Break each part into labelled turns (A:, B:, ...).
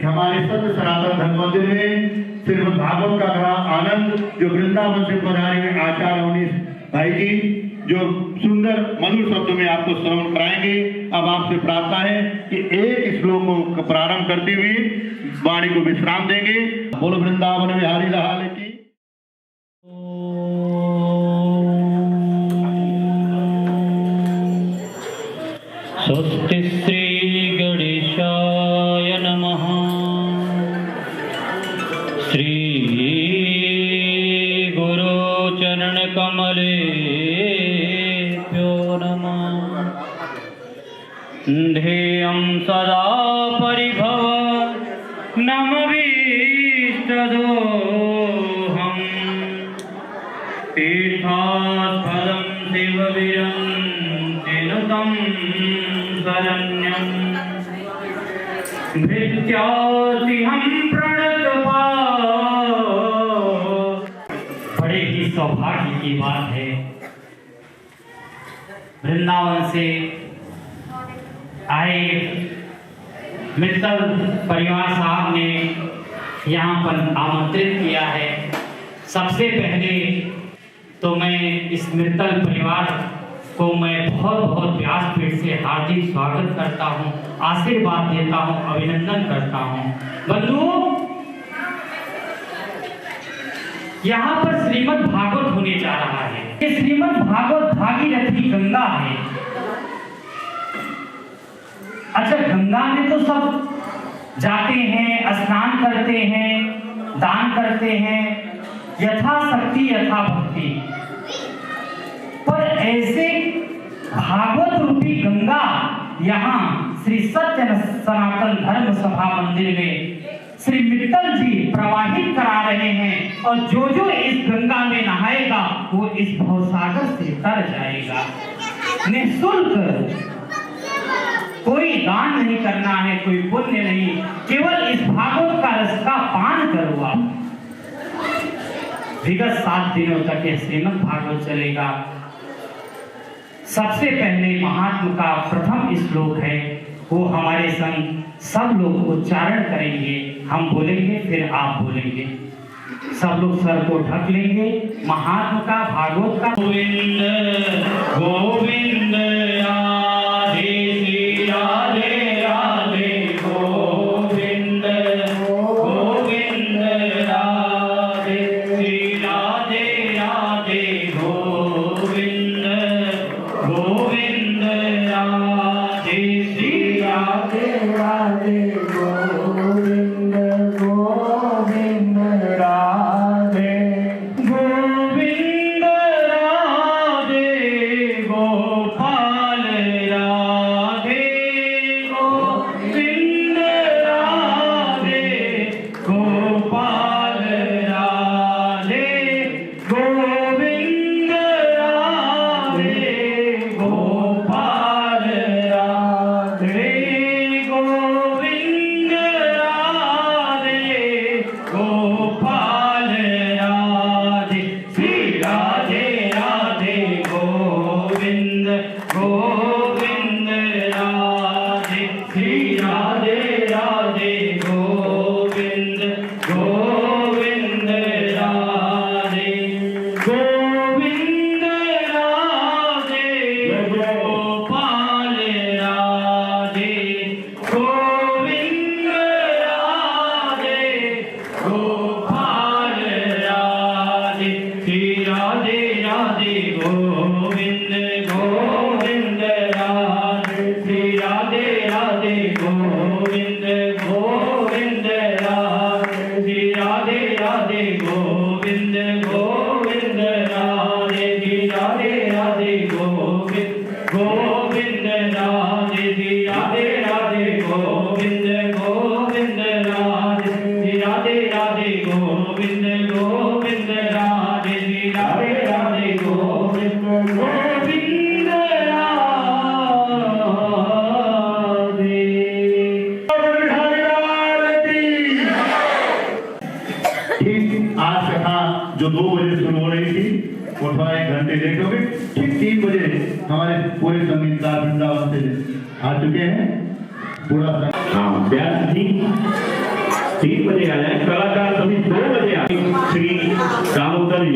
A: हमारे सत्य सनातन धर्म मंदिर में श्रीमद् भागवत का बड़ा आनंद जो वृंदावन से पधारे हुए आचार्य अवनीश भाई जी जो सुंदर मधुर शब्द में आपको श्रवण कराएंगे। अब आपसे प्रार्थना है कि एक श्लोक को प्रारंभ करते हुए वाणी को विश्राम देंगे। बोलो वृंदावन बिहारी लाल की।
B: स्वस्ति श्री गणेशाय नमः। श्री गुरु चरण कमलेभ्यो नमः। ध्येयं सदा परिभव नमवीष्टदोहम्। तीर्थास्पदं शिवविरञ्जिनुतं शरण्यं। भृत्यासिहं प्रणतपा। बड़े ही सौभाग्य की बात है, वृंदावन से आए मित्तल परिवार साहब ने यहाँ पर आमंत्रित किया है। सबसे पहले तो मैं इस मित्तल परिवार को मैं बहुत बहुत व्यासपीठ से हार्दिक स्वागत करता हूँ, आशीर्वाद देता हूँ, अभिनंदन करता हूँ। बंधुओं, यहाँ पर श्रीमद् भागवत होने जा रहा है। ये श्रीमद् भागवत भागीरथी गंगा है। अच्छा, गंगा में तो सब जाते हैं, स्नान करते हैं, दान करते हैं, यथाशक्ति यथा भक्ति। पर ऐसे भागवत रूपी गंगा यहाँ श्री सत्य सनातन धर्म सभा मंदिर में श्री मित्तल जी प्रवाहित करा रहे हैं, और जो जो इस गंगा में नहाएगा वो इस भवसागर से तर जाएगा। निःशुल्क, कोई दान नहीं करना है, कोई पुण्य नहीं, केवल इस भागवत का रस का पान करो आप। विगत 7 दिनों तक यह श्रीमद् भागवत चलेगा। सबसे पहले महात्मा का प्रथम श्लोक है, वो हमारे संग सब लोग उच्चारण करेंगे। हम बोलेंगे फिर आप बोलेंगे। सब लोग सर को ढक लेंगे। महात्मा का भागवत का गोविंद गोविंद राधे श्री राधे राधे गोविंद गोविंद राधे श्री राधे राधे गोविंद गोविंद राधे श्री राधे राधे गोविंद गोविंद राधे गोविंद राधे गोपाल
A: वो थोड़ा 1 घंटे लेट हो गए। ठीक 3 बजे हमारे पूरे संगीतकार वृंदावन से आ चुके हैं। पूरा
C: हाँ व्यास जी 3 बजे आए हैं, कलाकार सभी 2 बजे आए। श्री दामोदर जी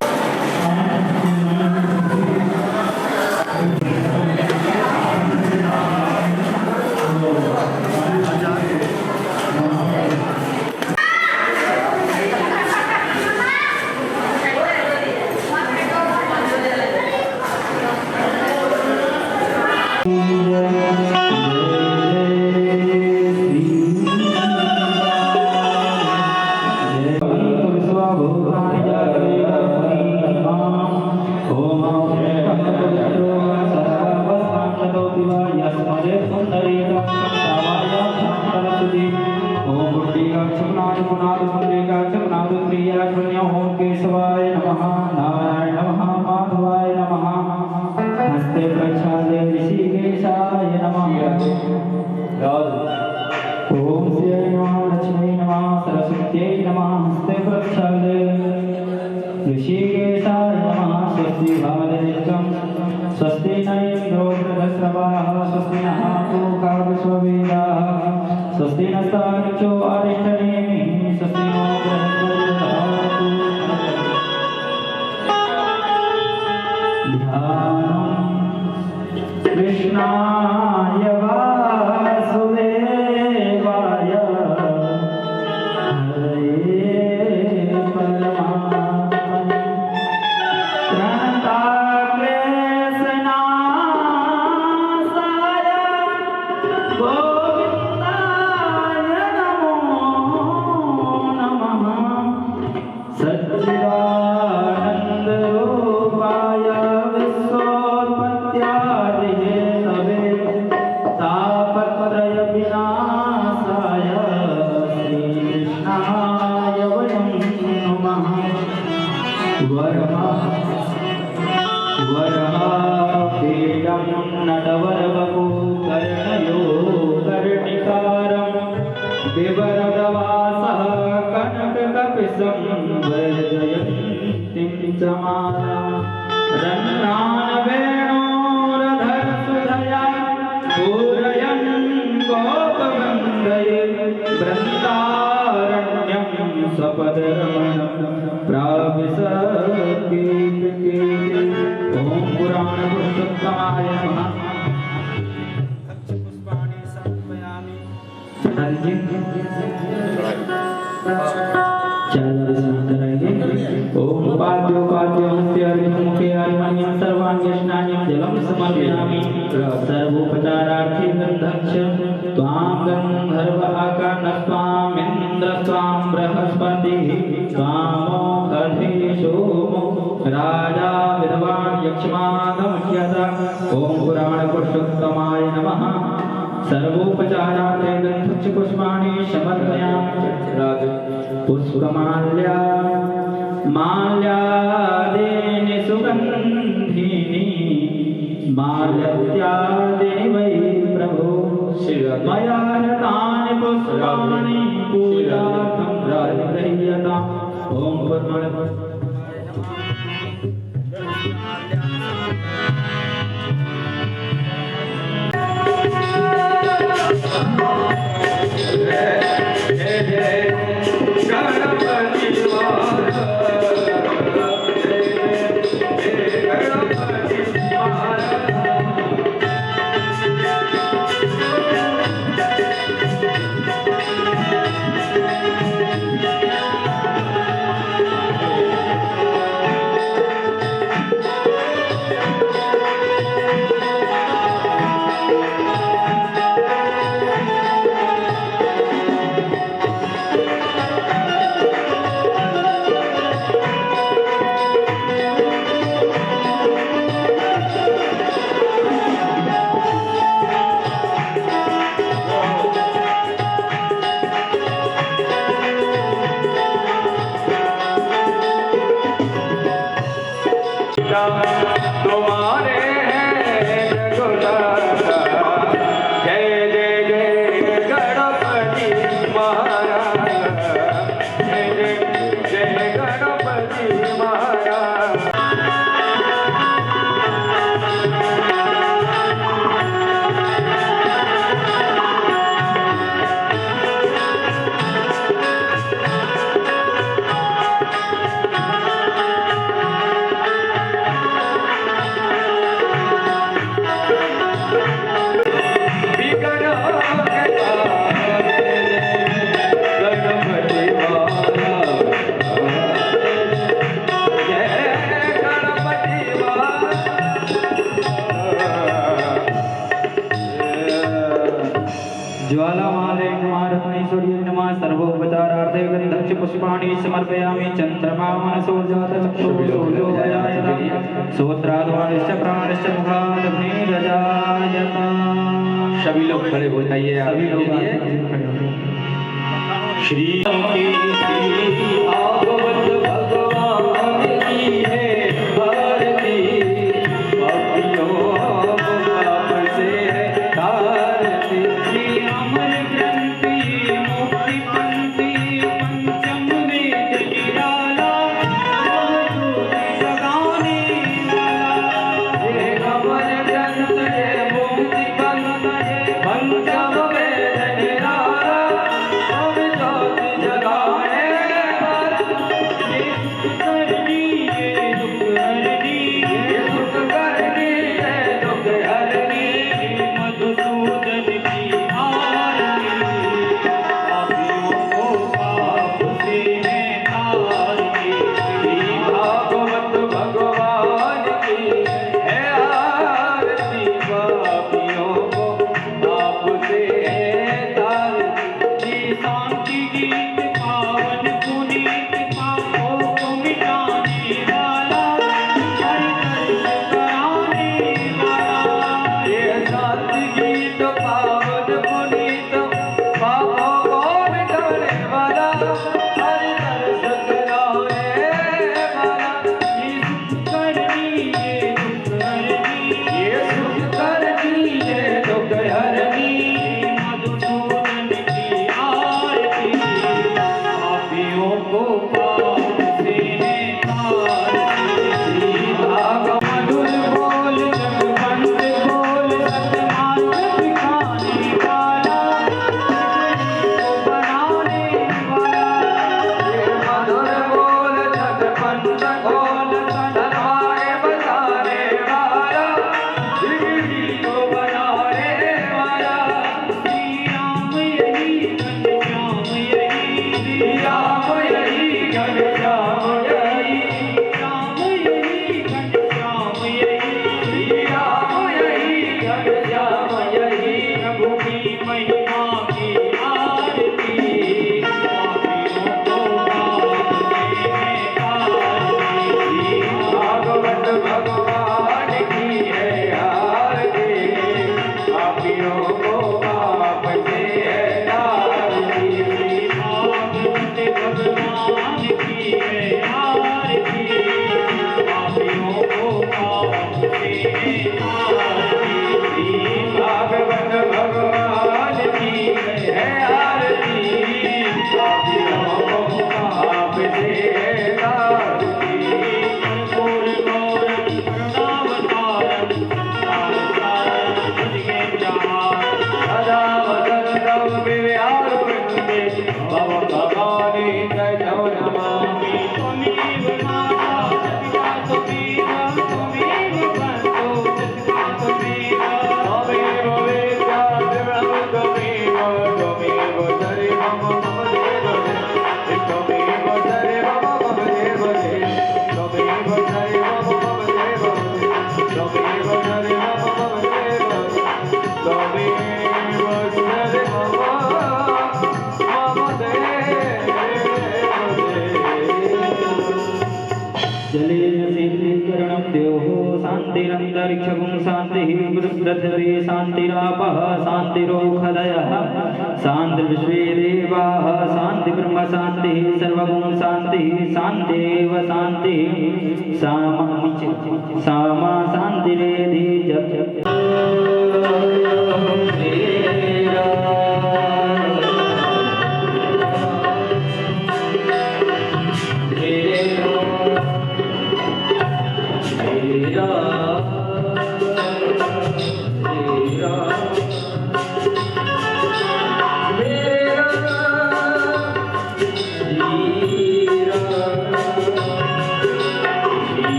D: ज्वालामाले नमः नमः सर्वोपचारार्थे गन्धस्य पुष्पाणि समर्पयामि चन्द्रमा मनसो जातचक्षुर्योजायत श्रोत्राद्वारश्च प्राणश्च मुखादग्निरजायत।
E: सभी लोग खड़े हो जाइए।
D: सभी लोग
E: श्री
D: भागवत भगवान की है भारती भक्तियों पाप से तारती। श्री अमर ग्रंथि मुक्ति पंथी पंचम वेद निराला जगाने वाला। हे अमर ग्रंथ है मुक्ति पंथ है पंचम वेद निराला जगाने वाला। ये सुख करनी ये दुख हरनी ये सुख करनी है दुख हरनी मधुसूदन की आरती पापियों को पाप से है तारती। श्री भागवत भगवान की है आरती पापियों को पाप से है तारती। शांति गीत पावन पुनीत पापों को मिटाने वाला हर कर्म कराने वाला। ये शांति गीत पावन पुनीत पापों को मिटाने वाला हर कर्म कराने वाला। ये सुख करनी ये दुख हरनी ये सुख करनी ये दुख हरनी मधुसूदन की आरती पापियों को पाप से है तारती। भागवत मधुर बोल जगवंत बोल सतमार्ग दिखाने वाला को बनाने वाला। ये मधुर बोल जगवंत बोल सतमार्ग बताने वाला जिंदगी को बनाने वाला। श्री राम यही घनश्याम यही श्री राम यही घनश्याम यही राम यही घनश्याम यही श्री राम यही घनश्याम यही। प्रभु की महिमा की आरती पापियों को पाप से है तारती। भागवत भगवान की है आरती पापियों को पाप से है तारती। श्री भागवत भगवान की है आरती पापियों को पाप से है तारती। श्री भागवत भगवान की है आरती पापियों को पाप से है तारती। कर्पूर गौरम करुणावतारम संसारसारम भुजगेन्द्रहारम सदा वसन्तं विहारवृन्दे भव भवानी जयौ नमामि। त्वमेव माता पिता त्वमेव त्वमेव बन्धो जगता त्वमेव त्वमेव वेद्या त्वमेव त्वमेव सर्वं मम देव त्वमेव सर्वं मम देव त्वमेव सर्वं मम देव त्वमेव सर्वं मम देव त्वमेव सर्वं मम देव। जलेन शीतलीकरणं द्योः शान्तिरन्तरिक्षं शान्तिः पृथ्वी शान्तिरापः शान्तिरोषधयः शान्तिर्विश्वे देवाः शान्तिब्रह्म शान्तिः सर्वगुण शान्तिः शान्तिरेव शान्तिः सामा शान्तिरेधि जप।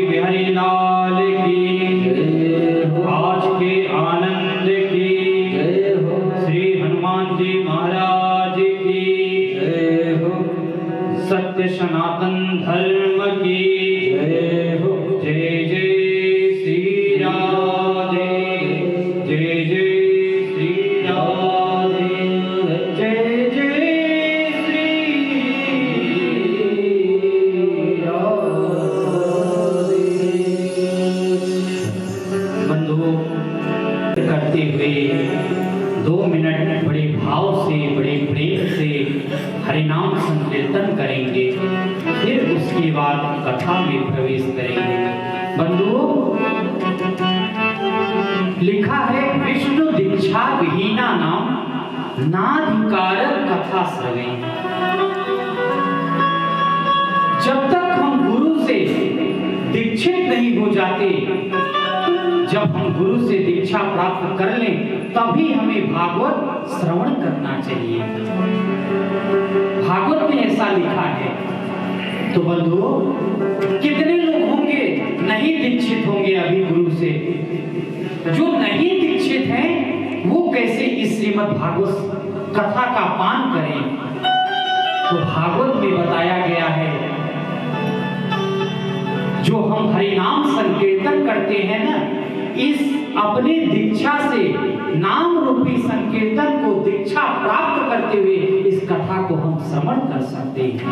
D: बिहारी लाल की आज के आनंद की श्री हनुमान जी महाराज की सत्य सनातन धर्म की जय जय हुए 2 मिनट बड़े भाव से, बड़े प्रेम से हरिनाम संकीर्तन करेंगे, फिर उसके बाद कथा में प्रवेश करेंगे। बंधुओं, लिखा है विष्णु दीक्षा विहीना नाम नाधिकारक कथा श्रवे। जब तक हम गुरु से दीक्षित नहीं हो जाते, जब हम गुरु से दीक्षा प्राप्त कर लें, तभी हमें भागवत श्रवण करना चाहिए। भागवत में ऐसा लिखा है। तो बंधुओं, कितने लोग होंगे नहीं दीक्षित होंगे अभी गुरु से? जो नहीं दीक्षित हैं, वो कैसे इस श्रीमद् भागवत कथा का पान करें? तो भागवत में बताया गया है, जो हम हरिनाम संकीर्तन करते हैं ना, इस अपने दीक्षा से नाम रूपी संकीर्तन को दीक्षा प्राप्त करते हुए इस कथा को हम श्रवण कर सकते हैं।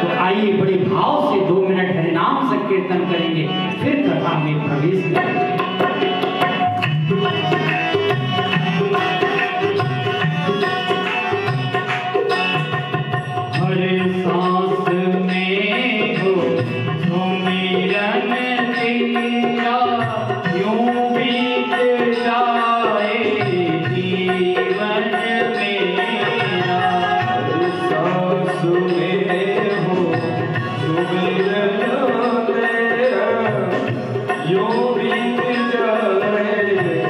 D: तो आइए बड़े भाव से 2 मिनट हरिनाम संकीर्तन करेंगे, फिर कथा में प्रवेश करेंगे। हरे सांस में हो सुमिरन तेरा, यूं बीत जाए जीवन मेरा। हरे सांस में हो सुमिरन तेरा, यूं बीत जाए जीवन मेरा।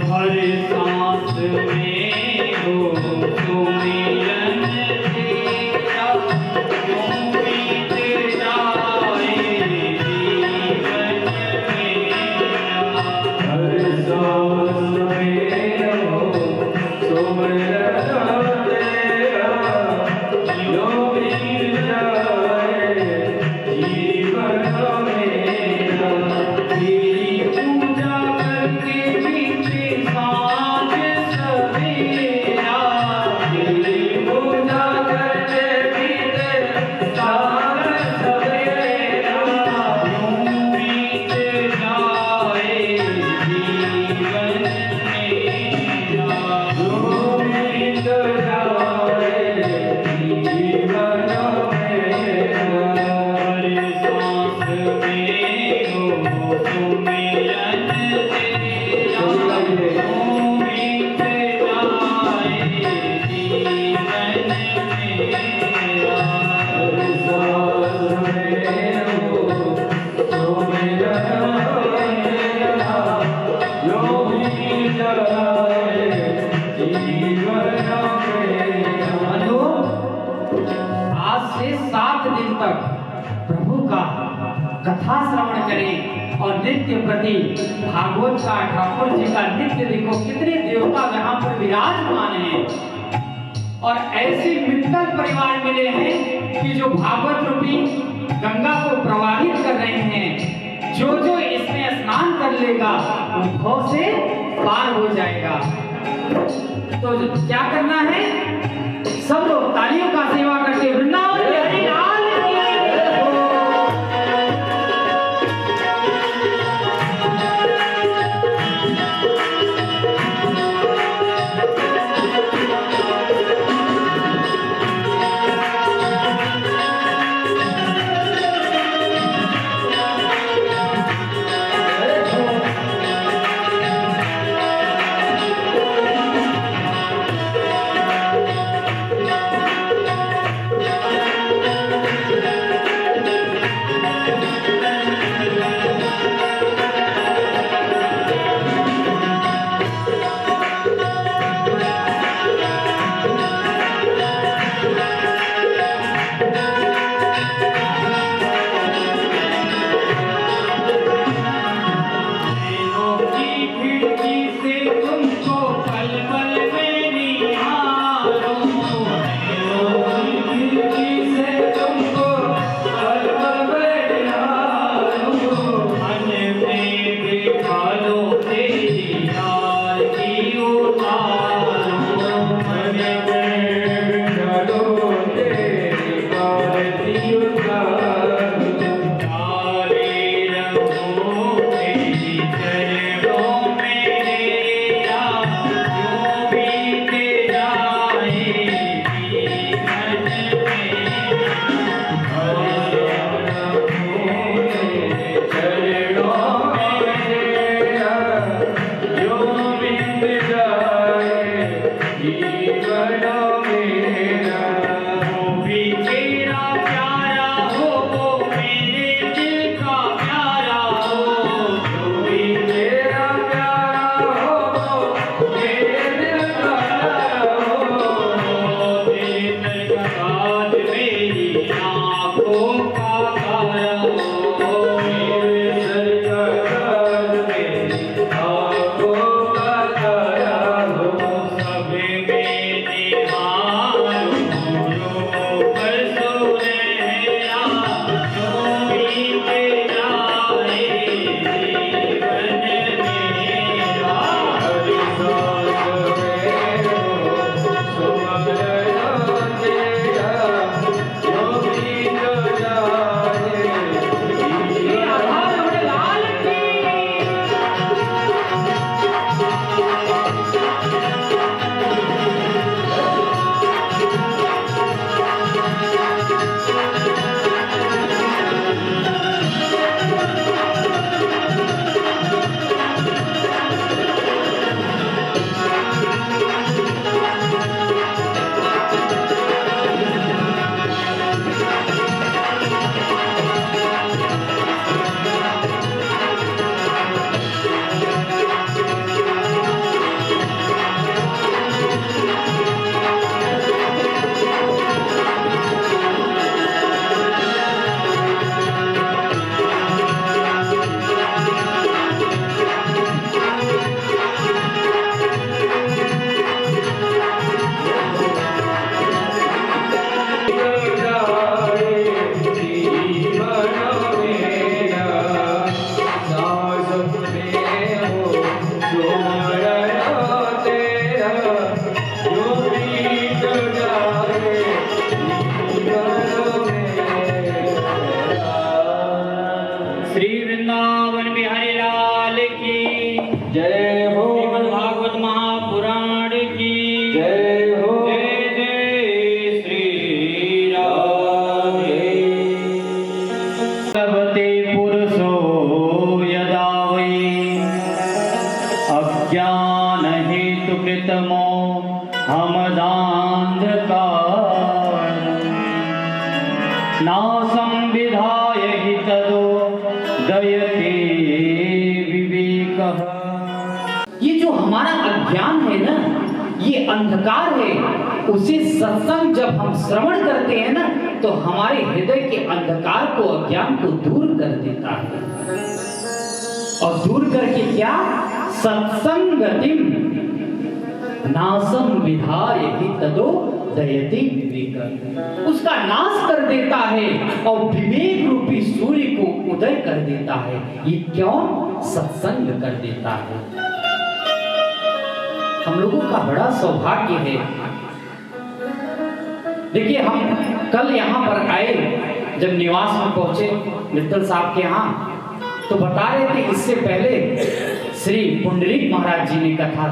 D: हरे सांस में हो सुमिरन तेरा, यूं बीत जाए जीवन मेरा। हरे सांस में हो सुमिरन तेरा, यूं बीत जाए जीवन मेरा। तेरी पूजा करके बीते सांझ सवेरा, तेरी पूजा करके बीते सांझ सवेरा, यूं बीत जाए जीवन मेरा, यूं बीत जाए जीवन मेरा। हरे सांस में हो सुमिरन तेरा, यूं बीत जाए जीवन मेरा। हरे सांस में हो सुमिरन तेरा, यूं बीत जाए जीवन मेरा। आज से 7 दिन तक प्रभु का कथा श्रवण करें और नित्य प्रति भागवत का, ठाकुर जी का नित्य देखो कितने देवता यहाँ पर विराजमान हैं। और ऐसे मित्तल परिवार मिले हैं कि जो भागवत रूपी गंगा को प्रवाहित कर रहे हैं। जो जो इसमें स्नान कर लेगा वो भव से पार हो जाएगा। तो क्या करना है? सब लोग तालियों का सेवा करके वृंदावन के हरिलाल की जय हो।
B: अंधकार है उसे सत्संग जब हम श्रवण करते हैं ना तो हमारे हृदय के अंधकार को, अज्ञान को दूर कर देता है। और दूर करके क्या? सत्संगतिम नासम विधायति तदो दयति विवेक, उसका नाश कर देता है और विवेक रूपी सूर्य को उदय कर देता है। ये क्यों? सत्संग कर देता है। हम लोगों का बड़ा सौभाग्य है। देखिए, हम कल यहाँ पर आए, जब निवास में पहुंचे मित्तल साहब के यहाँ, तो बता रहे थे इससे पहले श्री पुंडरीक महाराज जी ने कथा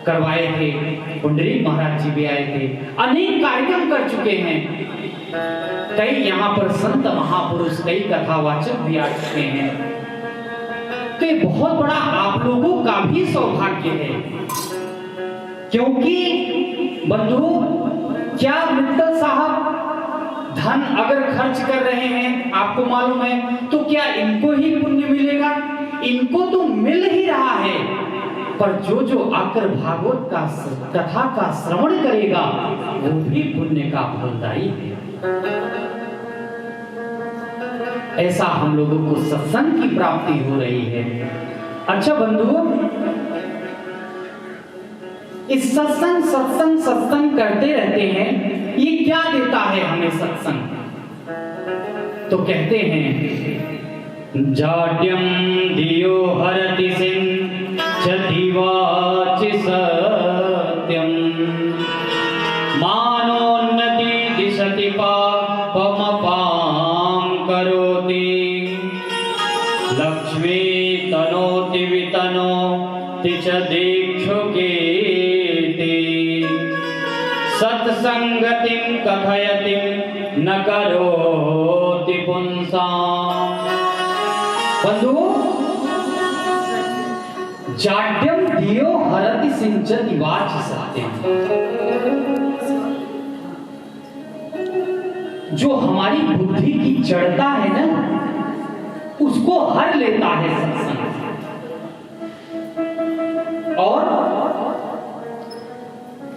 B: करवाए थे। पुंडरीक महाराज जी भी आए थे, अनेक कार्यक्रम कर चुके हैं। कई यहाँ पर संत महापुरुष, कई कथावाचक भी आ चुके हैं। तो ये बहुत बड़ा आप लोगों का भी सौभाग्य है, क्योंकि बंधु, क्या मित्तल साहब धन अगर खर्च कर रहे हैं, आपको मालूम है, तो क्या इनको ही पुण्य मिलेगा? इनको तो मिल ही रहा है, पर जो जो आकर भागवत का कथा का श्रवण करेगा वो भी पुण्य का फलदायी है। ऐसा हम लोगों को सत्संग की प्राप्ति हो रही है। अच्छा बंधुओं, इस सत्संग सत्संग सत्संग करते रहते हैं, ये क्या देता है हमें सत्संग? तो कहते हैं, जाड्यम दियो हरति सिंचति वाचि सत्यम, मानोन्नति दिशति पापमपां करोति, लक्ष्मी तनोति वितनोति च दीक्षुके, सत्संगतिं कथयति न करोति पुंसां। बंधु, जाड्यम दियो हरति सिंचति वाचि सत्यम, जो हमारी बुद्धि की जड़ता है ना, उसको हर लेता है सत्संग। और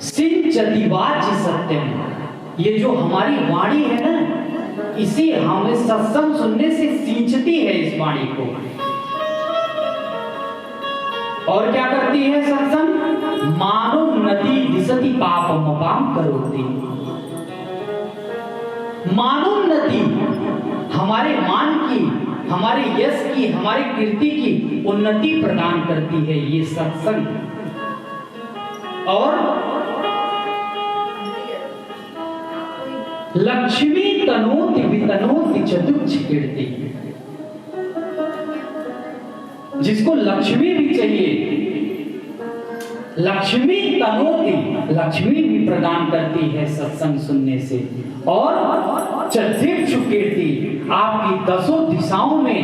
B: सिंचति वाचि सत्यम, ये जो हमारी वाणी है ना, इसी हमें सत्संग सुनने से सिंचती है इस वाणी को। और क्या करती है सत्संग? मानो नदी दिशति पापमपां करोति। मानो नदी हमारे मान की, हमारे यश की, हमारी कीर्ति की उन्नति प्रदान करती है ये सत्संग। और लक्ष्मी तनोति वितनोति चतुक्ष कीर्ति, जिसको लक्ष्मी भी चाहिए, लक्ष्मी तनोति, लक्ष्मी भी प्रदान करती है सत्संग सुनने से। और चतुक्ष कीर्ति, आपकी दसों दिशाओं में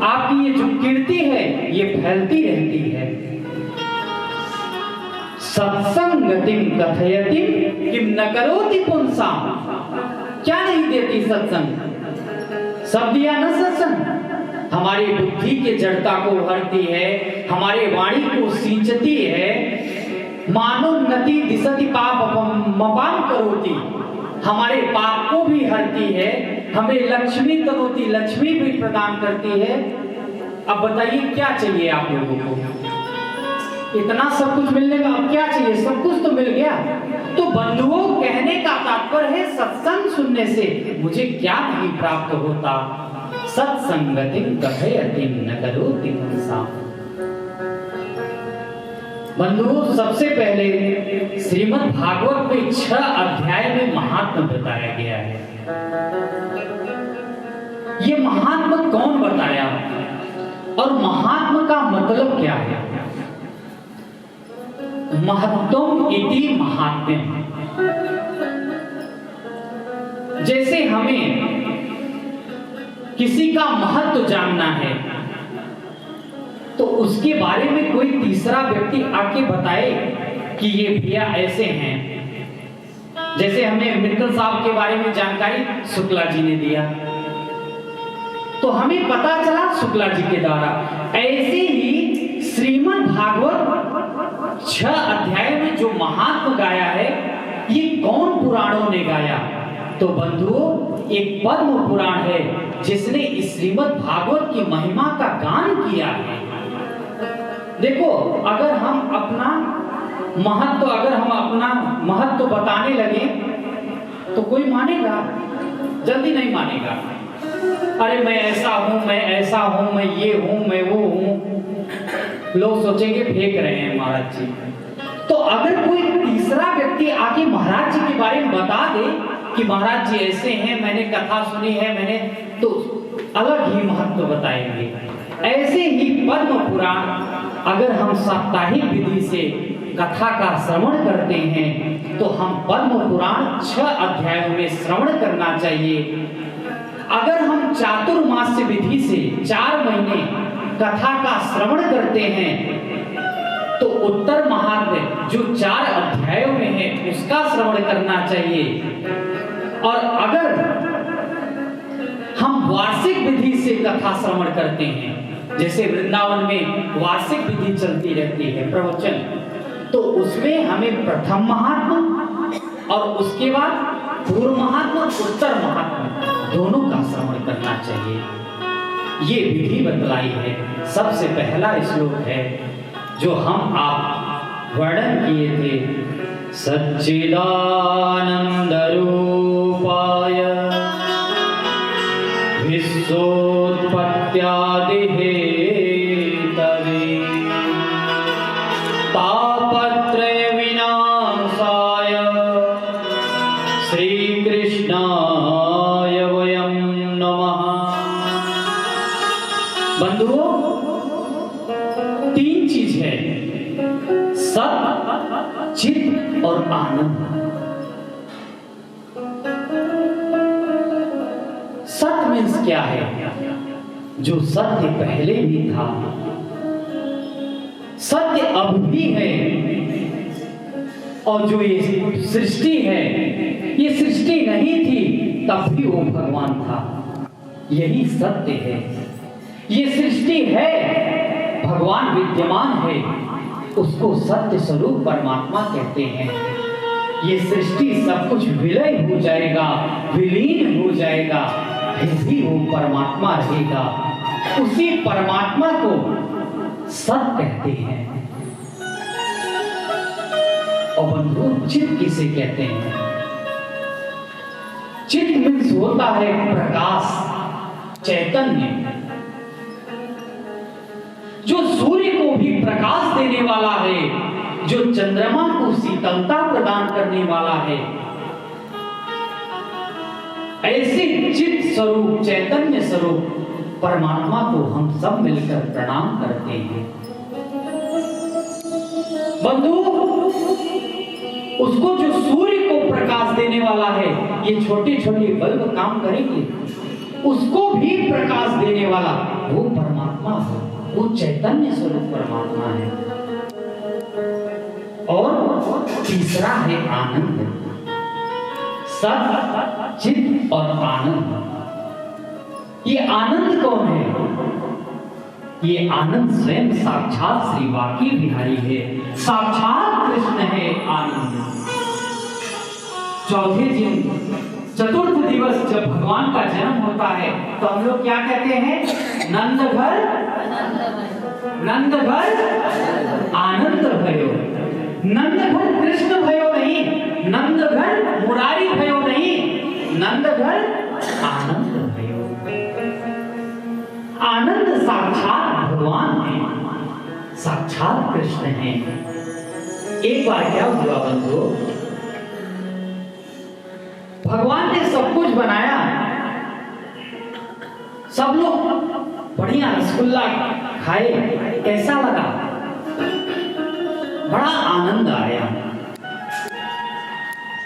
B: आपकी ये जो कीर्ति है ये फैलती रहती है। सत्संगतिं कथयति किम न करोति पुंसां, क्या नहीं देती सत्संग? सब दिया न सत्संग। हमारी बुद्धि के जड़ता को हरती है, हमारे वाणी को सिंचती है। मानोन्नति दिशति पापमपां करोति, हमारे पाप को भी हरती है, हमें लक्ष्मी तनोति, लक्ष्मी भी प्रदान करती है। अब बताइए क्या चाहिए आप लोगों को? इतना सब कुछ मिलने का अब क्या चाहिए? सब कुछ तो मिल गया। तो बंधुओं, कहने का तात्पर्य है सत्संग सुनने से मुझे क्या नहीं प्राप्त होता? सत्संगतिं कथयति न करोति पुंसां। बंधुओं, सबसे पहले श्रीमद् भागवत में 6 अध्याय में महात्मा बताया गया है। ये महात्मा कौन बताया और महात्मा का मतलब क्या है? महत्तम इति महात्म्यम। जैसे हमें किसी का महत्व जानना है तो उसके बारे में कोई तीसरा व्यक्ति आके बताए कि ये भैया ऐसे हैं। जैसे हमें मित्तल साहब के बारे में जानकारी शुक्ला जी ने दिया, तो हमें पता चला शुक्ला जी के द्वारा। ऐसे ही श्रीमद् भागवत 6 अध्याय में जो महात्म गाया है, ये कौन पुराणों ने गाया? तो बंधुओं, एक पद्म पुराण है जिसने इस श्रीमद् भागवत की महिमा का गान किया है। देखो, अगर हम अपना महत्व बताने लगे तो कोई मानेगा? जल्दी नहीं मानेगा। अरे मैं ऐसा हूं, मैं ऐसा हूं, मैं ये हूं, मैं वो हूं, लोग सोचेंगे फेंक रहे हैं महाराज जी। तो अगर कोई तीसरा व्यक्ति आके महाराज जी के बारे में बता दे कि महाराज जी ऐसे हैं, मैंने कथा सुनी है, मैंने, तो अलग ही महत्व बताएंगे। ऐसे ही पद्म पुराण अगर हम साप्ताहिक विधि से कथा का श्रवण करते हैं तो हम पद्म पुराण 6 अध्यायों में श्रवण करना चाहिए। अगर हम चातुर्मास्य विधि से 4 महीने कथा का श्रवण करते हैं तो उत्तर महात्म्य जो 4 अध्यायों में है उसका श्रवण करना चाहिए। और अगर हम वार्षिक विधि से कथा श्रवण करते हैं, जैसे वृंदावन में वार्षिक विधि चलती रहती है प्रवचन, तो उसमें हमें प्रथम महात्मा और उसके बाद पूर्व महात्मा, उत्तर महात्मा दोनों का श्रवण करना चाहिए। ये विधि बतलाई है। सबसे पहला श्लोक है जो हम आप वर्णन किए थे, सच्चिदानंद रूपाय विश्वोत्पत्त्यादि हेतवे तापत्रय विनाशाय श्री कृष्णाय वयं नमः। बंधुओं, 3 चीज है, सत, चित और आनंद। सत मीन्स क्या है? जो सत्य पहले भी था, सत्य अब भी है, और जो ये सृष्टि है, ये सृष्टि नहीं थी तब भी वो भगवान था। यही सत्य है। ये सृष्टि है, भगवान विद्यमान है, उसको सत्य स्वरूप परमात्मा कहते हैं। ये सृष्टि सब कुछ विलय हो जाएगा, विलीन हो जाएगा, फिर भी वो परमात्मा रहेगा। उसी परमात्मा को सत कहते हैं। और बंधु, चित किसे कहते हैं? चित मीन्स होता है प्रकाश, चैतन्य, जो सूर्य को भी प्रकाश देने वाला है, जो चंद्रमा को शीतलता प्रदान करने वाला है। ऐसे चित स्वरूप, चैतन्य स्वरूप परमात्मा को हम सब मिलकर प्रणाम करते हैं। बंधु, उसको जो सूर्य को प्रकाश देने वाला है, ये छोटे छोटे बल्ब काम करेंगे, उसको भी प्रकाश देने वाला वो परमात्मा है, वो चैतन्य स्वरूप परमात्मा है। और तीसरा है आनंद, सत, चित और आनंद। ये आनंद कौन है? ये आनंद स्वयं साक्षात श्री वाकी बिहारी है, साक्षात कृष्ण है आनंद। चौथे दिन, चतुर्थ दिवस जब भगवान का जन्म होता है तो हम लोग क्या कहते हैं? नंद घर आनंद भयो। नंद घर कृष्ण भयो नहीं, नंद घर मुरारी भयो नहीं, नंद घर आनंद भयो। आनंद साक्षात भगवान है, साक्षात कृष्ण है। एक बार क्या हुआ बंधु, भगवान ने सब कुछ बनाया, सब लोग बढ़िया रसगुल्ला खाए, कैसा लगा? बड़ा आनंद आया।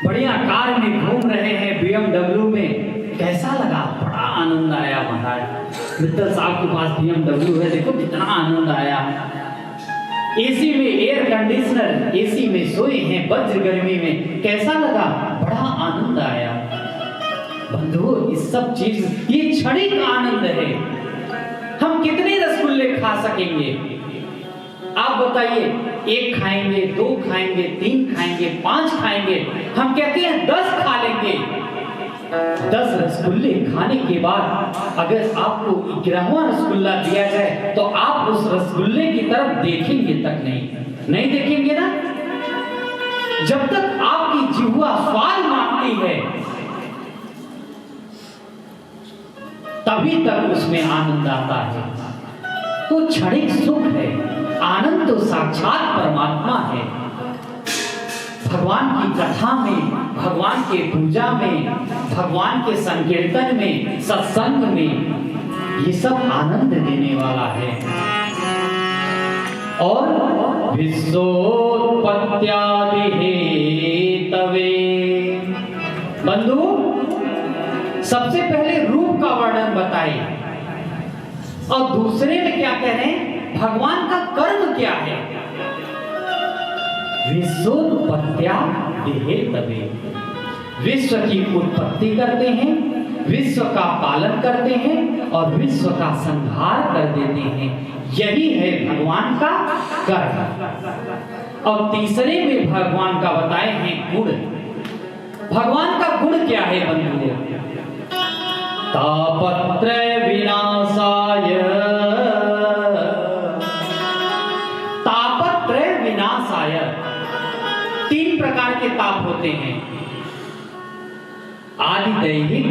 B: बढ़िया कार में घूम रहे हैं, BMW में, कैसा लगा? बड़ा आनंद आया महाराज। मित्तल साहब के पास BMW है, देखो कितना आनंद आया। एसी में, एयर कंडीशनर एसी में सोए हैं वज्र गर्मी में, कैसा लगा? बड़ा आनंद आया।
D: बंधु इस सब चीज ये क्षणिक आनंद है। हम कितने रसगुल्ले खा सकेंगे? आप बताइए, 1 खाएंगे, 2 खाएंगे, 3 खाएंगे, 5 खाएंगे, हम कहते हैं 10 खा लेंगे। 10 रसगुल्ले खाने के बाद अगर आपको 11वां रसगुल्ला दिया जाए तो आप उस रसगुल्ले की तरफ देखेंगे तक नहीं देखेंगे ना। जब तक आपकी जिह्वा स्वाद मांगती है तभी तक उसमें आनंद आता है। तो क्षणिक सुख है, आनंद तो साक्षात परमात्मा है। भगवान की कथा में, भगवान के पूजा में, भगवान के संकीर्तन में, सत्संग में, ये सब आनंद देने वाला है। और विश्वोत्पत्त्यादि हेतवे, बंधु सबसे पहले रूप का वर्णन बताइए और दूसरे में क्या कह रहे हैं, भगवान का कर्म क्या है। विश्वोत्पत्त्यादि हेतवे, विश्व की उत्पत्ति करते हैं, विश्व का पालन करते हैं और विश्व का संहार कर देते हैं, यही है भगवान का कर्म। और तीसरे में भगवान का बताए हैं गुण। भगवान का गुण क्या है बंधुओं? तापत्रय विनाशाय, तापत्रय विनाशाय, 3 प्रकार के ताप होते हैं, आदि दैहिक,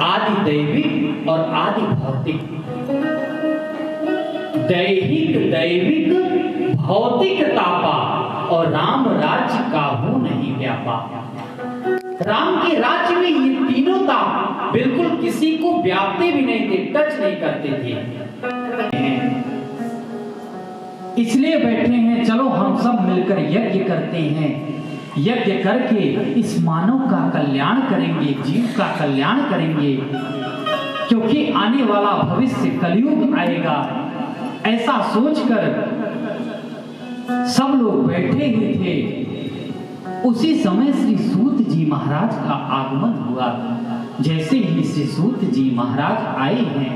D: आदि दैविक और आदि भौतिक। दैहिक, दैविक, भौतिक तापा और राम राज्य काहू नहीं व्यापा। राम के राज्य में ये तीनों ताप बिल्कुल किसी को व्यापते भी नहीं थे, टच नहीं करते थे। इसलिए बैठे हैं, चलो हम सब मिलकर यज्ञ करते हैं, यज्ञ करके इस मानव का कल्याण करेंगे, जीव का कल्याण करेंगे, क्योंकि आने वाला भविष्य कलयुग आएगा। ऐसा सोचकर सब लोग बैठे ही थे। उसी समय श्री सूत जी महाराज का आगमन हुआ। जैसे ही श्री सूत जी महाराज आए हैं,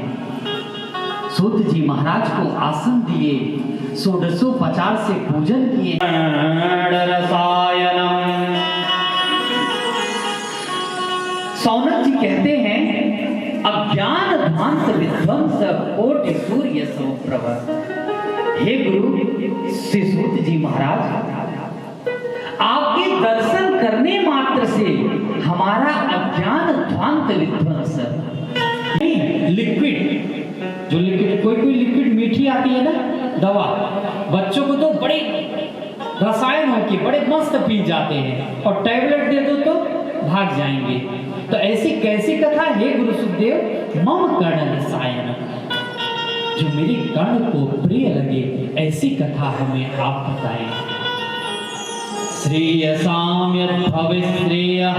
D: सूत जी महाराज को आसन दिए, 1650 से पूजन किए। सौनक जी कहते हैं, अज्ञान ध्वांत विध्वंस कोटि सूर्य समप्रभ। हे गुरु श्री सूत जी महाराज, आपके दर्शन करने मात्र से हमारा अज्ञान ध्वांत विध्वंस। लिक्विड, जो लिक्विड, कोई लिक्विड मीठी आती है ना, दवा, बच्चों को तो बड़े रसायनों की बड़े मस्त पी जाते हैं, और टैबलेट दे दो तो भाग जाएंगे। तो ऐसी कैसी कथा है गुरु सुखदेव? मम कर्ण रसायन, जो मेरे कर्ण को प्रिय लगे, ऐसी कथा हमें आप बताएं। श्रेयसां यत् भविश्रेयः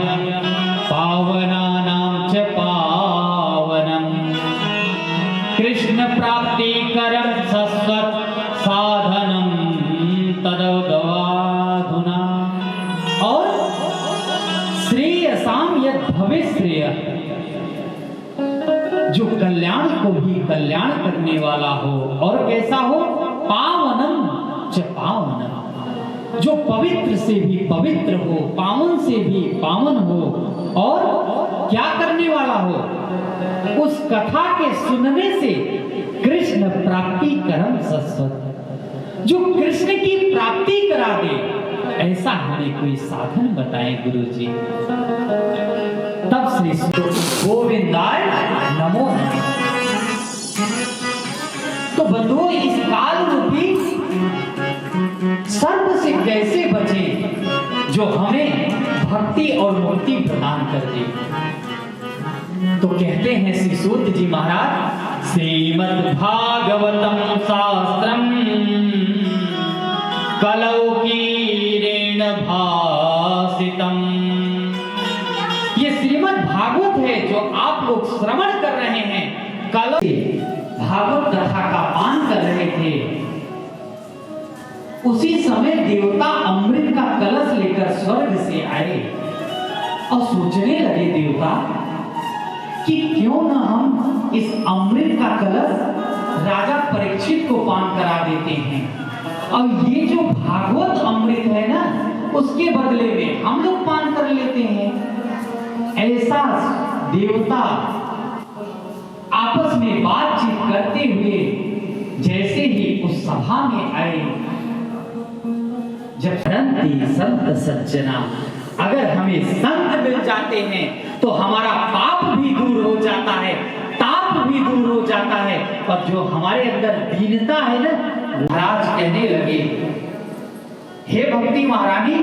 D: पावनानां च पावनम्, कृष्ण प्राप्तिकरं सस्वत् साधनं तदवदवाधुना। और श्रेयसां यत् भविश्रेयः, जो कल्याण को भी कल्याण करने वाला हो, और कैसा हो? पावनम च पावनम, जो पवित्र से भी पवित्र हो, पावन से भी पावन हो, और क्या करने वाला हो? उस कथा के सुनने से कृष्ण प्राप्ति करम सस्वत, जो कृष्ण की प्राप्ति करा दे, ऐसा हमें कोई साधन बताएं गुरु जी। तब श्री गोविंदाय नमो नमः। तो बंधुओं, इस काल रूपी सर्प से कैसे बचे जो हमें भक्ति और मुक्ति प्रदान कर दे? तो कहते हैं श्री सूत जी महाराज, श्रीमद् भागवतम शास्त्रम कलौकीरेण भासितम। ये श्रीमद् भागवत है जो आप लोग श्रवण कर रहे हैं। कल भागवत कथा का पान कर रहे थे, उसी समय देवता अमृत का कलश लेकर स्वर्ग से आए और सोचने लगे, देवता
B: कि क्यों ना हम इस अमृत का कलश राजा परीक्षित को पान करा देते हैं, और ये जो भागवत अमृत है ना, उसके बदले में हम लोग पान कर लेते हैं। ऐसा देवता आपस में बातचीत करते हुए जैसे ही उस सभा में आए, जब संत सज्जना, अगर हमें संत मिल जाते हैं तो हमारा पाप भी दूर हो जाता है, ताप भी दूर हो जाता है, और जो हमारे अंदर दीनता है ना, महाराज कहने लगे, हे भक्ति महारानी,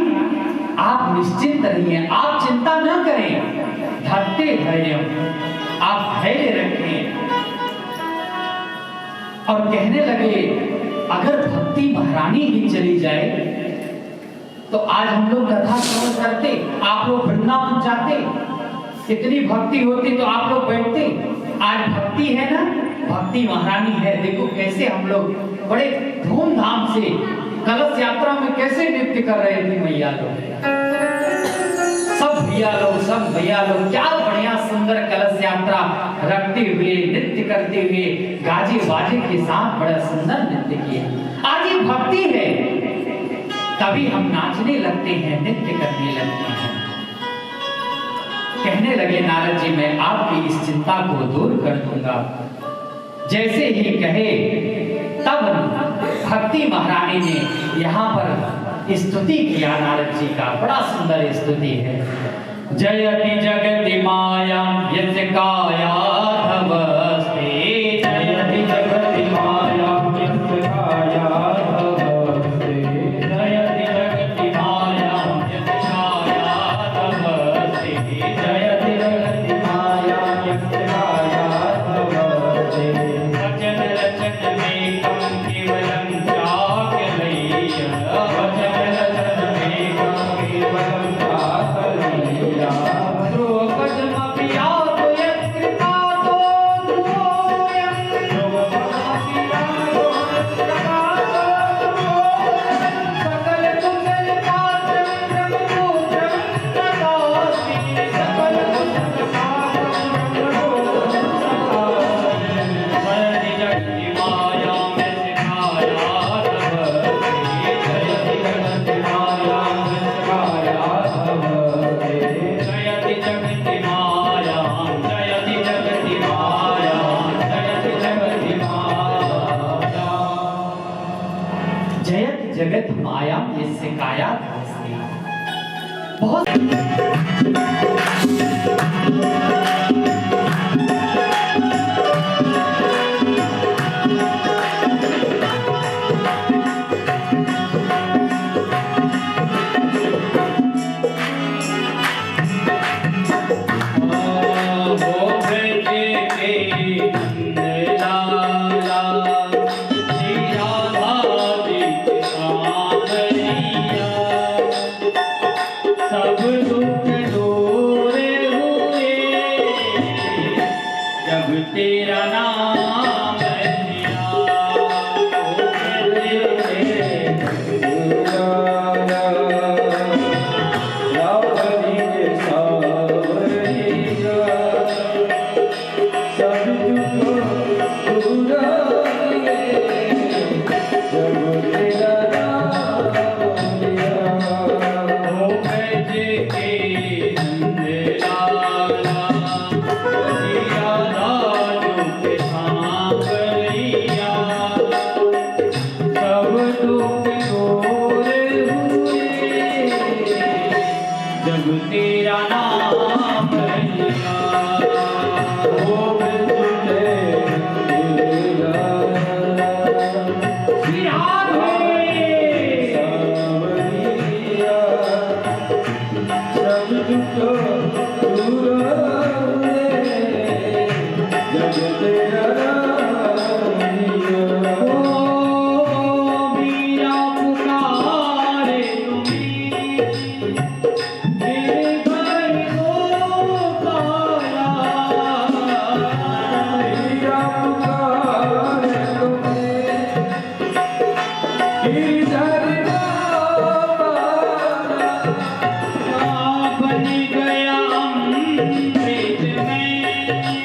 B: आप निश्चिंत रहिए, आप चिंता न करें, धरते धैर्य, आप धैर्य रखें। और कहने लगे, अगर भक्ति महारानी ही चली जाए तो आज हम लोग कथा श्रवण करते, आप लोग वृंदावन जाते, इतनी भक्ति होती तो आप लोग बैठते। आज भक्ति है ना, भक्ति महारानी है, देखो कैसे हम लोग बड़े धूमधाम से कलश यात्रा में कैसे नृत्य कर रहे थे मैया लोग, सब भैया लोग क्या बढ़िया सुंदर कलश यात्रा रखते हुए, नृत्य करते हुए, गाजे बाजे के साथ बड़ा सुंदर नृत्य किया। आज ये भक्ति है, तभी हम नाचने लगते हैं, नृत्य करने लगते हैं। कहने लगे नारद जी, मैं आपकी इस चिंता को दूर कर दूंगा। जैसे ही कहे तब भक्ति महारानी ने यहाँ पर स्तुति किया नारद जी का, बड़ा सुंदर स्तुति है। जयति जगति माया यस्य कायाधवस्ते, जयति जगति माया यस्य कायाधवस्ते, जयति जगति माया यस्य कायाधवस्ते, जयति जगति माया यस्य कायाधवस्ते, वचन रचन में कम केवलम चाकलैय, वचन रचन में कम केवलम चाकलैय, द्रोपदमपि यातो यत्कृपातो द्रोयं, द्रोपदमपि यातो यत्कृपातो द्रोयं, सकल कुशल पात्रं ब्रह्मपुत्रं तथास्मि, सकल कुशल पात्रं ब्रह्मपुत्रं तथास्मि, जयति जगति मायां यस्य कायाधवस्ते, जयति जगति मायां यस्य कायाधवस्ते, जयति जगति मायां, जयति जगति मायां, जयति जगति मायां, जयति जगति मायां यस्य कायाधवस्ते। बहुत सब दुख दूर हुए जब तेरा नाम लिया, जब तेरा नाम लिया, हो बन गया अमृत में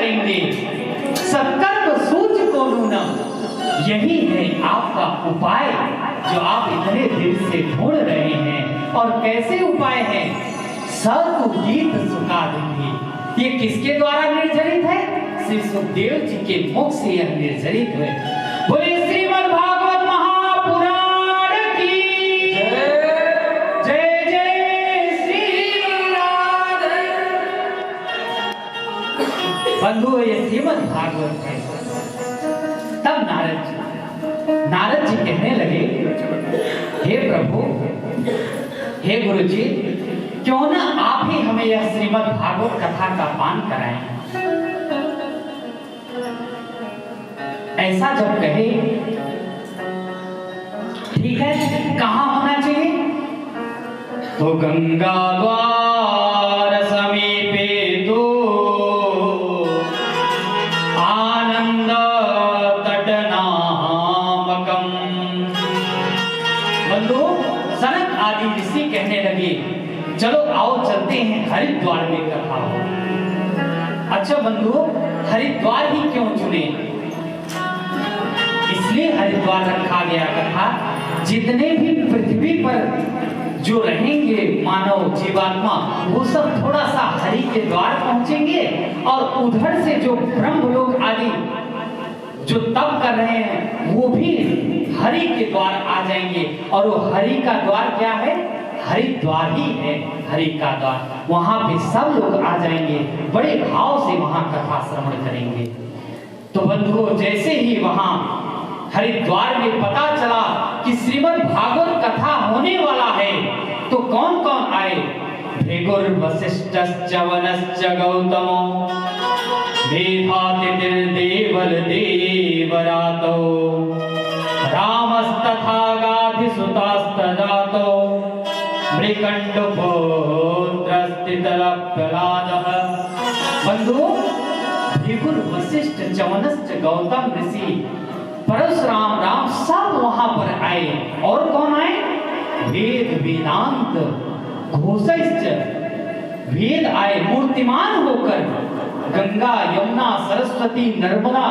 B: करेंगे। सत्कर्म सूझको नूनम, यही है आपका उपाय जो आप इतने दिल से ढूंढ रहे हैं। और कैसे उपाय है? सतु गीत सुखादि, ये किसके द्वारा निर्जरित है? श्री सुखदेव जी के मुख से यह निर्जरित है। बोले श्रीमद् भागवत महापुराण की जय जय श्री राधे। बंधु, ये श्रीमद् भागवत है। तब नारद जी कहने लगे, हे प्रभु, हे गुरु जी, क्यों ना आप ही हमें यह श्रीमद् भागवत कथा का पान कराएं। ऐसा जब कहे, ठीक है, कहाँ होना चाहिए? तो गंगा द्वार समीपे तो आनंद तटनामकम। बंधु, सनत आदि ऋषि कहने लगे, चलो आओ चलते हैं हरिद्वार में कथा हो। अच्छा बंधु, हरिद्वार ही क्यों चुने? इसलिए हरिद्वार रखा गया कथा, जितने भी पृथ्वी पर जो रहेंगे मानव जीवात्मा, वो सब थोड़ा सा हरि के द्वार पहुंचेंगे और उधर से जो ब्रह्म लोग आदि जो तप कर रहे हैं वो भी हरि के द्वार आ जाएंगे। और वो हरि का द्वार क्या है? हरिद्वार ही है हरि का द्वार। वहां पे सब लोग आ जाएंगे, बड़े भाव से वहां कथा श्रवण करेंगे। तो बंधुओं, जैसे ही वहां हरिद्वार में पता चला कि श्रीमद् भागवत कथा होने वाला है, तो कौन कौन आए? भृगुर वसिष्ठश्च वनश्च गौतमो मेधातिथिर्देवल देवरातो रामस्तथा गाधिसुतास्तदातो मृकण्डपुत्रस्थितलप्रहलादः। बंधु, भृगुर वसिष्ठ च्यवनश्च गौतम ऋषि परशुराम राम सब वहां पर आए। और कौन आए? वेद वेदांत घोषश्च, वेद आए मूर्तिमान होकर। गंगा यमुना सरस्वती नर्मदा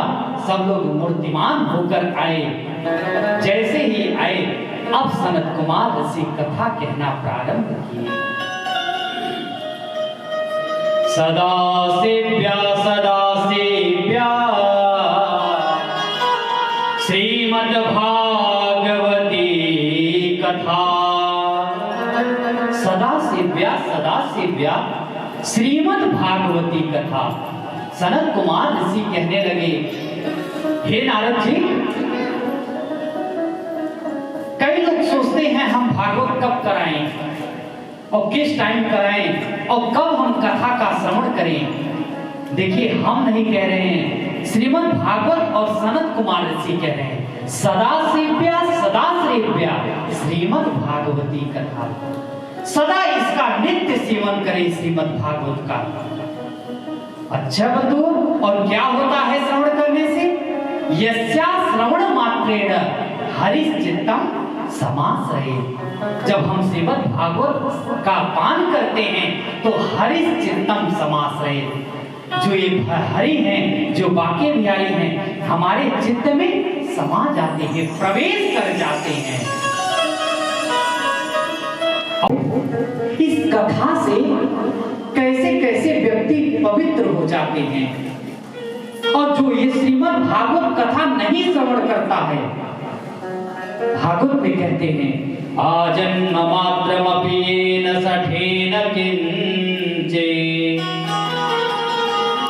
B: सब लोग मूर्तिमान होकर आए। जैसे ही आए, अब सनत कुमार ऋषि कथा कहना प्रारंभ किए। सदा सेव्या श्रीमद् भागवती कथा। सदा सेव्या श्रीमद् भागवती कथा। सनत कुमार ऋषि कहने लगे, हे नारद जी, कई लोग सोचते हैं हम भागवत कब कराएं और किस टाइम कराएं और कब हम कथा का श्रवण करें। देखिए, हम नहीं कह रहे हैं, श्रीमद् भागवत और सनत कुमार ऋषि कह रहे हैं, सदा सेव्या श्रीमद् भागवती कथा। सदा इसका नित्य सेवन करें श्रीमद् भागवत का। अच्छा बंधु, और क्या होता है श्रवण करने से? यस्या श्रवण मात्रेण हरिश्चित्तम समाश्रये। जब हम श्रीमद् भागवत का पान करते हैं तो हरिश्चित्तम समाश्रये, जो ये हरि हैं, जो बाके बिहारी हैं, हमारे चित्त में समा जाते हैं, प्रवेश कर जाते हैं। इस कथा से कैसे कैसे व्यक्ति पवित्र हो जाते हैं। और जो ये श्रीमद् भागवत कथा नहीं श्रवण करता है, भागवत में कहते हैं, आजन्म मात्रमपि येन सठेन किंचे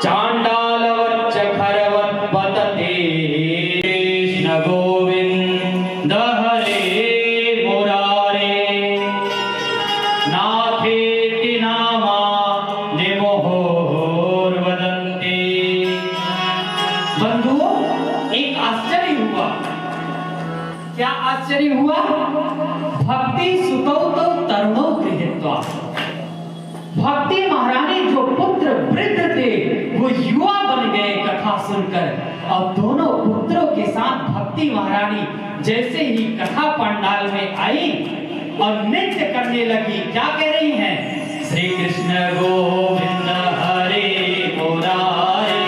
B: चांडालवच्च खरवत् पतते कृष्ण गोविंद हरे मुरारे नाथेति नामा निमोहोर वदन्ति। बंधुओं, एक आश्चर्य हुआ। क्या आश्चर्य हुआ? भक्ति सुतौ तो तरुणो गृहीत्वा। भक्ति महारानी जो पुत्र वृद्ध थे वो युवा बन गए कथा सुनकर। और दोनों पुत्रों के साथ भक्ति महारानी जैसे ही कथा पंडाल में आई और नृत्य करने लगी, क्या कह रही हैं? श्री कृष्ण गोविंद हरे मुरारे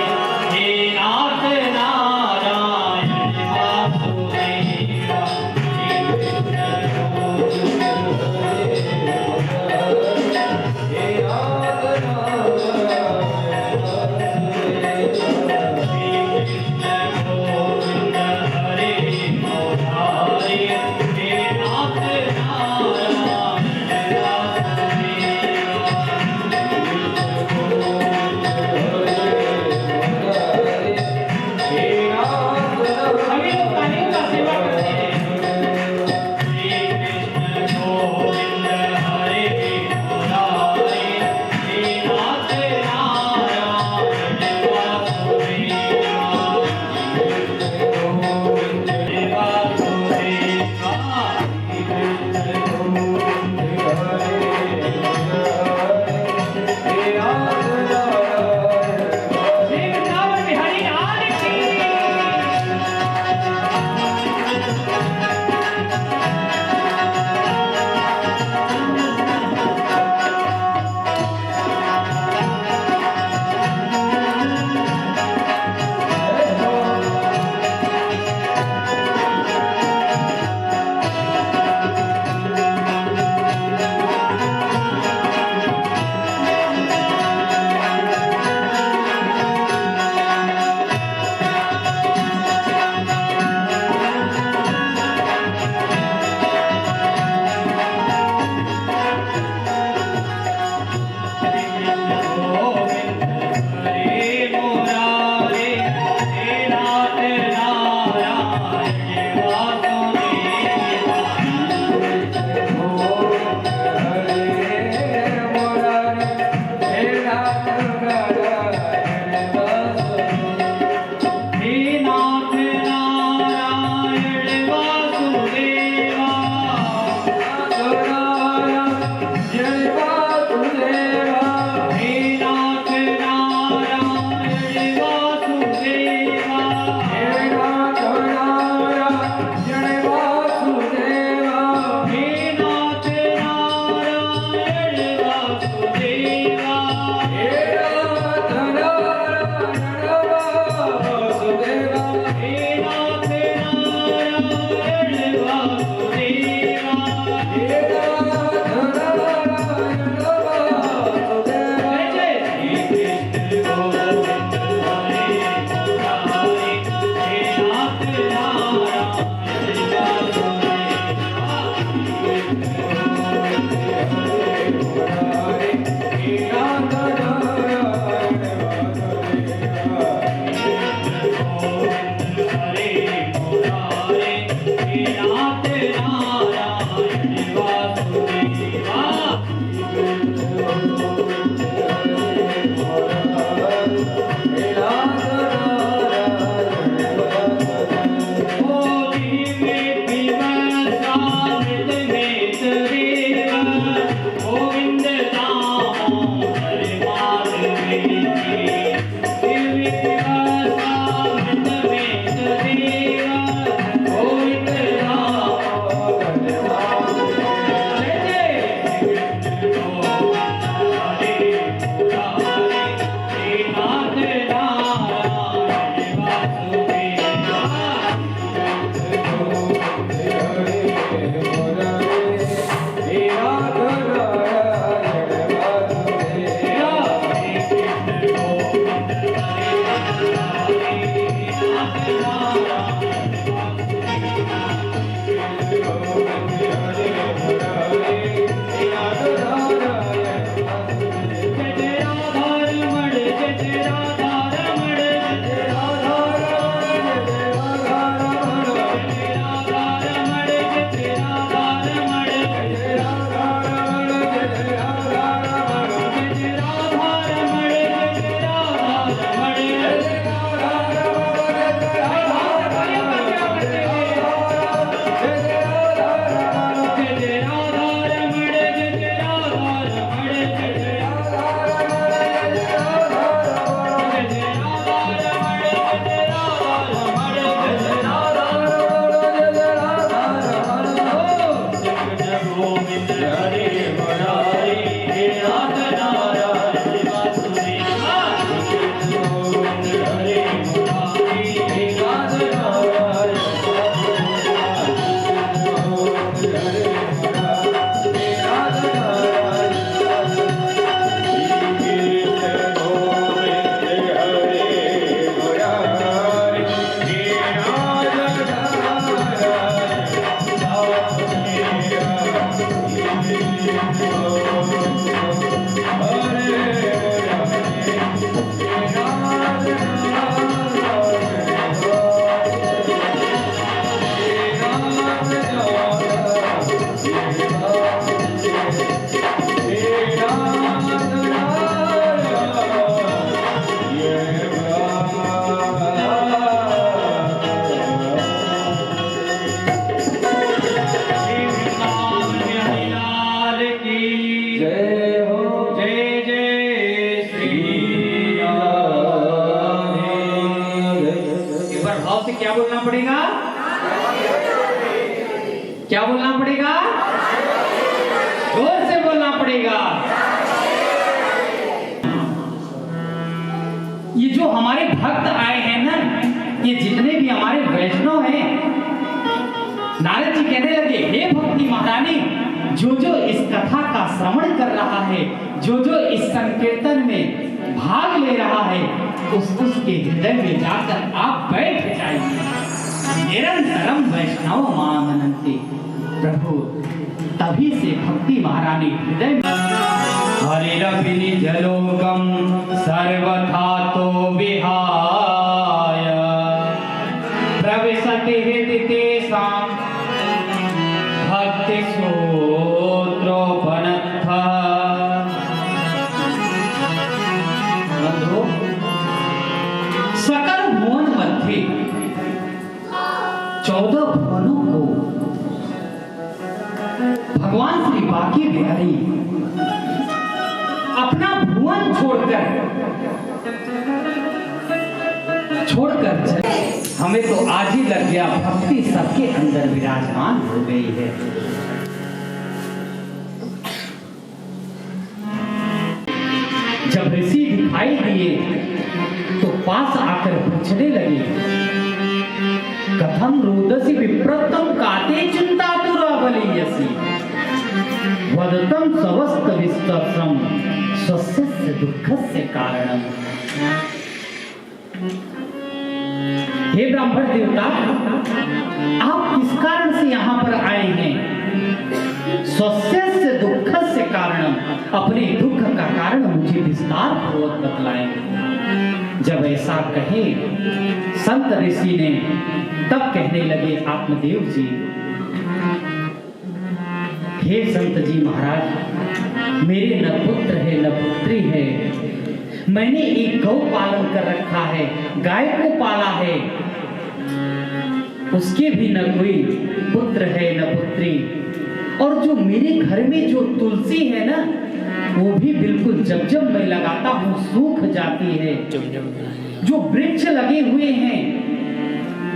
D: भाव से क्या बोलना पड़ेगा? क्या बोलना पड़ेगा? जोर से बोलना पड़ेगा। ये जो हमारे भक्त आए हैं ना, ये जितने भी हमारे वैष्णव हैं, नारद जी कहने लगे, हे भक्ति महारानी, जो जो इस कथा का श्रवण कर रहा है, जो जो इस संकीर्तन में भाग ले रहा है, उसके हृदय में जाकर आप बैठ जाइए। निरंतरम वैष्णव मामनन्ति। प्रभु तभी से भक्ति महारानी हृदय में हरिरभिनि जलोकम सर्वथा तो विहाय प्रविशति हृदि तेषां भक्ति सूत्रोपनत्थ। बंधु, सकल भुवन मध्य 14 भुवनों को भगवान श्री बांके बिहारी अपना भुवन छोड़कर चले। हमें तो आज ही लग गया भक्ति सबके अंदर विराजमान हो गई है। जब ऋषि दिखाई दिए तो पास आकर पूछने लगे, कथम रोदसी विप्रतम काते चिंतातुराबलीयसी वदतम सवस्त विस्तरम स्वस्य दुःखस्य कारणम। हे ब्राह्मण देवता, आप किस कारण से यहाँ पर आए हैं? स्वस्य दुःखस्य कारणम, अपने दुख का कारण मुझे विस्तार पूर्वक बतलाएं। जब ऐसा कहे संत ऋषि ने, तब कहने लगे आत्मदेव जी, हे संत जी महाराज, मेरे न पुत्र है न पुत्री है। मैंने एक गौ पालन कर रखा है, गाय को पाला है, उसके भी न कोई पुत्र है न पुत्री। और जो मेरे घर में जो तुलसी है ना, वो भी बिल्कुल जब जब मैं लगाता हूँ सूख जाती है। जो वृक्ष लगे हुए हैं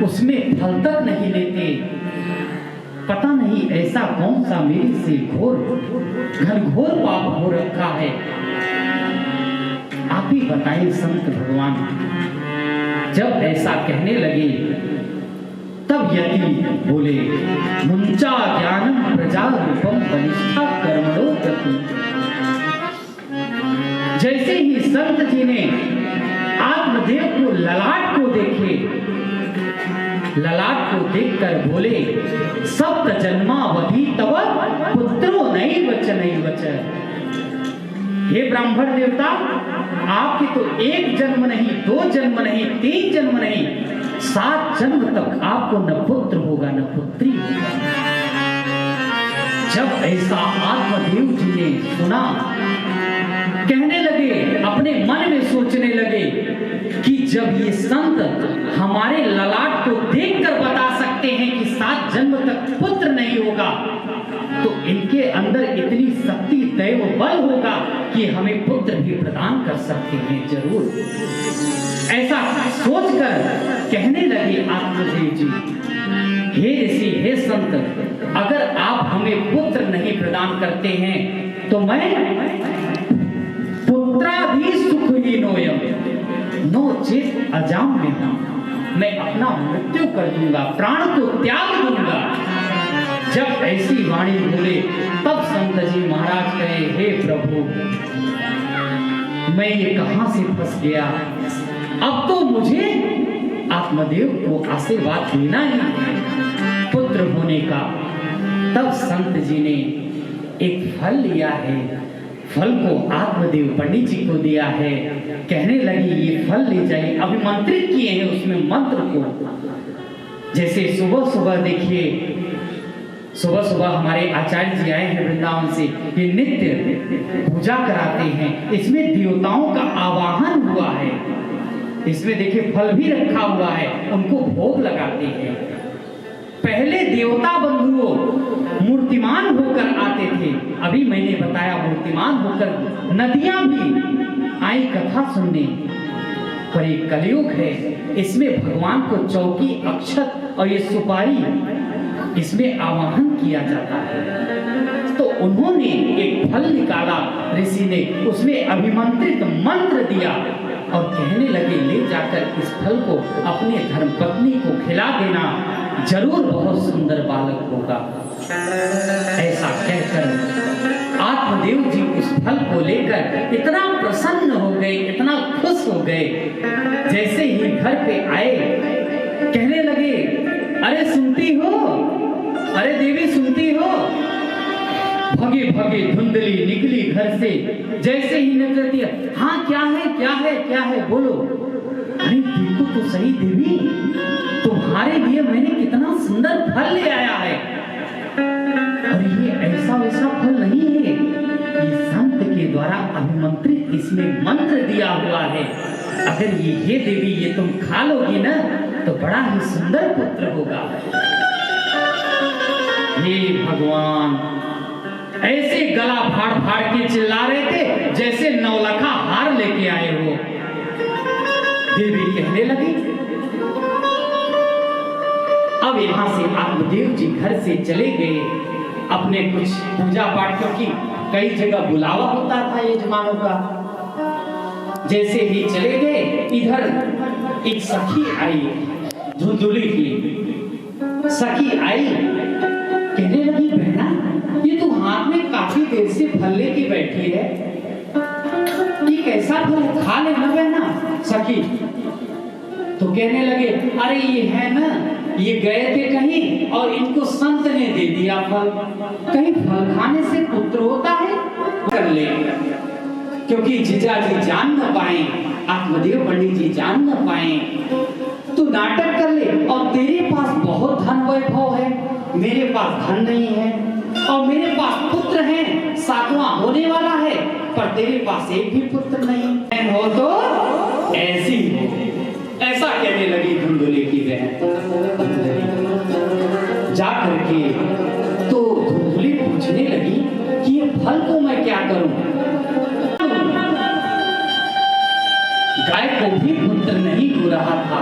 D: उसमें फल तक नहीं लेते। पता नहीं ऐसा कौन सा मेरे से घनघोर पाप हो रखा है। आप ही बताइए संत भगवान। जब ऐसा कहने लगे तब यति बोले, मुंचा ज्ञानम प्रजा रूपम बलिष्ठा कर्मणो गति। जैसे ही संत जी ने आत्मदेव को ललाट को देखे, ललाट को देखकर बोले, सप्त जन्मावधि तव पुत्रो नैव च नैव च। हे ब्राह्मण देवता, आपके तो एक जन्म नहीं, 2 जन्म नहीं, 3 जन्म नहीं, 7 जन्म तक आपको न पुत्र होगा न पुत्री होगा। जब ऐसा आत्मदेव जी ने सुना, कहने लगे, अपने मन में सोचने लगे कि जब ये संत हमारे ललाट को देखकर बता सकते हैं कि 7 जन्म तक पुत्र नहीं होगा, तो इनके अंदर इतनी शक्ति दैव बल होगा कि हमें पुत्र भी प्रदान कर सकते हैं जरूर। ऐसा सोचकर कहने लगे आत्मदेव जी, हे ऋषि, हे संत, अगर आप हमें पुत्र नहीं प्रदान करते हैं तो मैं पुत्राधि सुखहीनोयम नो चेत अजाम में हूं, मैं अपना मृत्यु कर दूंगा, प्राण को त्याग दूंगा। जब ऐसी वाणी बोले तब संत जी महाराज कहे, हे प्रभु, मैं ये कहां से फंस गया। अब तो मुझे आत्मदेव को आशीर्वाद देना ही है पुत्र होने का। तब संत जी ने एक फल लिया है, फल को आत्मदेव पंडित जी को दिया है। कहने लगी, ये फल ले जाइए, अभिमंत्रित किए हैं उसमें मंत्र को। जैसे सुबह सुबह देखिए, सुबह सुबह हमारे आचार्य जी आए हैं वृंदावन से, ये नित्य पूजा कराते हैं। इसमें देवताओं का आवाहन हुआ है, इसमें देखिए फल भी रखा हुआ है, उनको भोग लगाते हैं। पहले देवता बंधुओं मूर्तिमान होकर आते थे, अभी मैंने बताया मूर्तिमान होकर नदियां भी आई कथा सुनने।
B: पर ये कलयुग है, इसमें भगवान को चौकी, अक्षत और ये सुपारी इसमें आवाहन किया जाता है। तो उन्होंने एक फल निकाला, ऋषि ने उसमें अभिमंत्रित मंत्र दिया और कहने लगे ले जाकर इस फल को अपने धर्मपत्नी को खिला देना, जरूर बहुत सुंदर बालक होगा। ऐसा कहकर आत्मदेव जी उस फल को लेकर इतना प्रसन्न हो गए, इतना खुश हो गए, जैसे ही घर पे आए कहने लगे अरे सुनती हो, अरे देवी सुनती हो। भगे भगे धुंधली निकली घर से, जैसे ही निकल दिया, हाँ क्या है क्या है क्या है बोलो। अरे देखो तो सही देवी, तुम्हारे लिए मैंने कितना सुंदर फल ले आया है। और ये ऐसा वैसा फल नहीं है, ये संत के द्वारा अभिमंत्रित इसमें मंत्र दिया हुआ है। अगर ये देवी ये तुम खा लोगी ना तो बड़ा ही सुंदर पुत्र होगा। हे भगवान, ऐसे गला फाड़ फाड़ के चिल्ला रहे थे जैसे नौलखा हार लेके आए हो। देवी कहने लगी, अब यहां से आत्मदेव जी घर से चले गए अपने कुछ पूजा पाठ, क्योंकि कई जगह बुलावा होता था यजमानों का। जैसे ही चले गए, इधर एक सखी आई, धुंधुली की सखी आई, कहने लगी बहना ये तू हाथ में काफी देर से फल लेके बैठी है, ये कैसा फल, खा लेना बहना। सखी तो कहने लगे अरे ये है ना, ये गए थे कहीं और इनको संत ने दे दिया फल, कहीं फल खाने से पुत्र होता है, कर ले। क्योंकि जीजा जी जान न पाए, आत्मदेव पंडित जी जान न पाए, तू नाटक कर ले। और तेरे पास बहुत धन वैभव है, मेरे पास धन नहीं है, और मेरे पास पुत्र है, 7वां होने वाला है, पर तेरे पास एक भी पुत्र नहीं हो तो ऐसी हो। ऐसा कहने लगी धुंधुली की बहन। जाकर के तो धुंधुली पूछने लगी कि ये फल को मैं क्या करूं। गाय को भी पुत्र नहीं हो रहा था,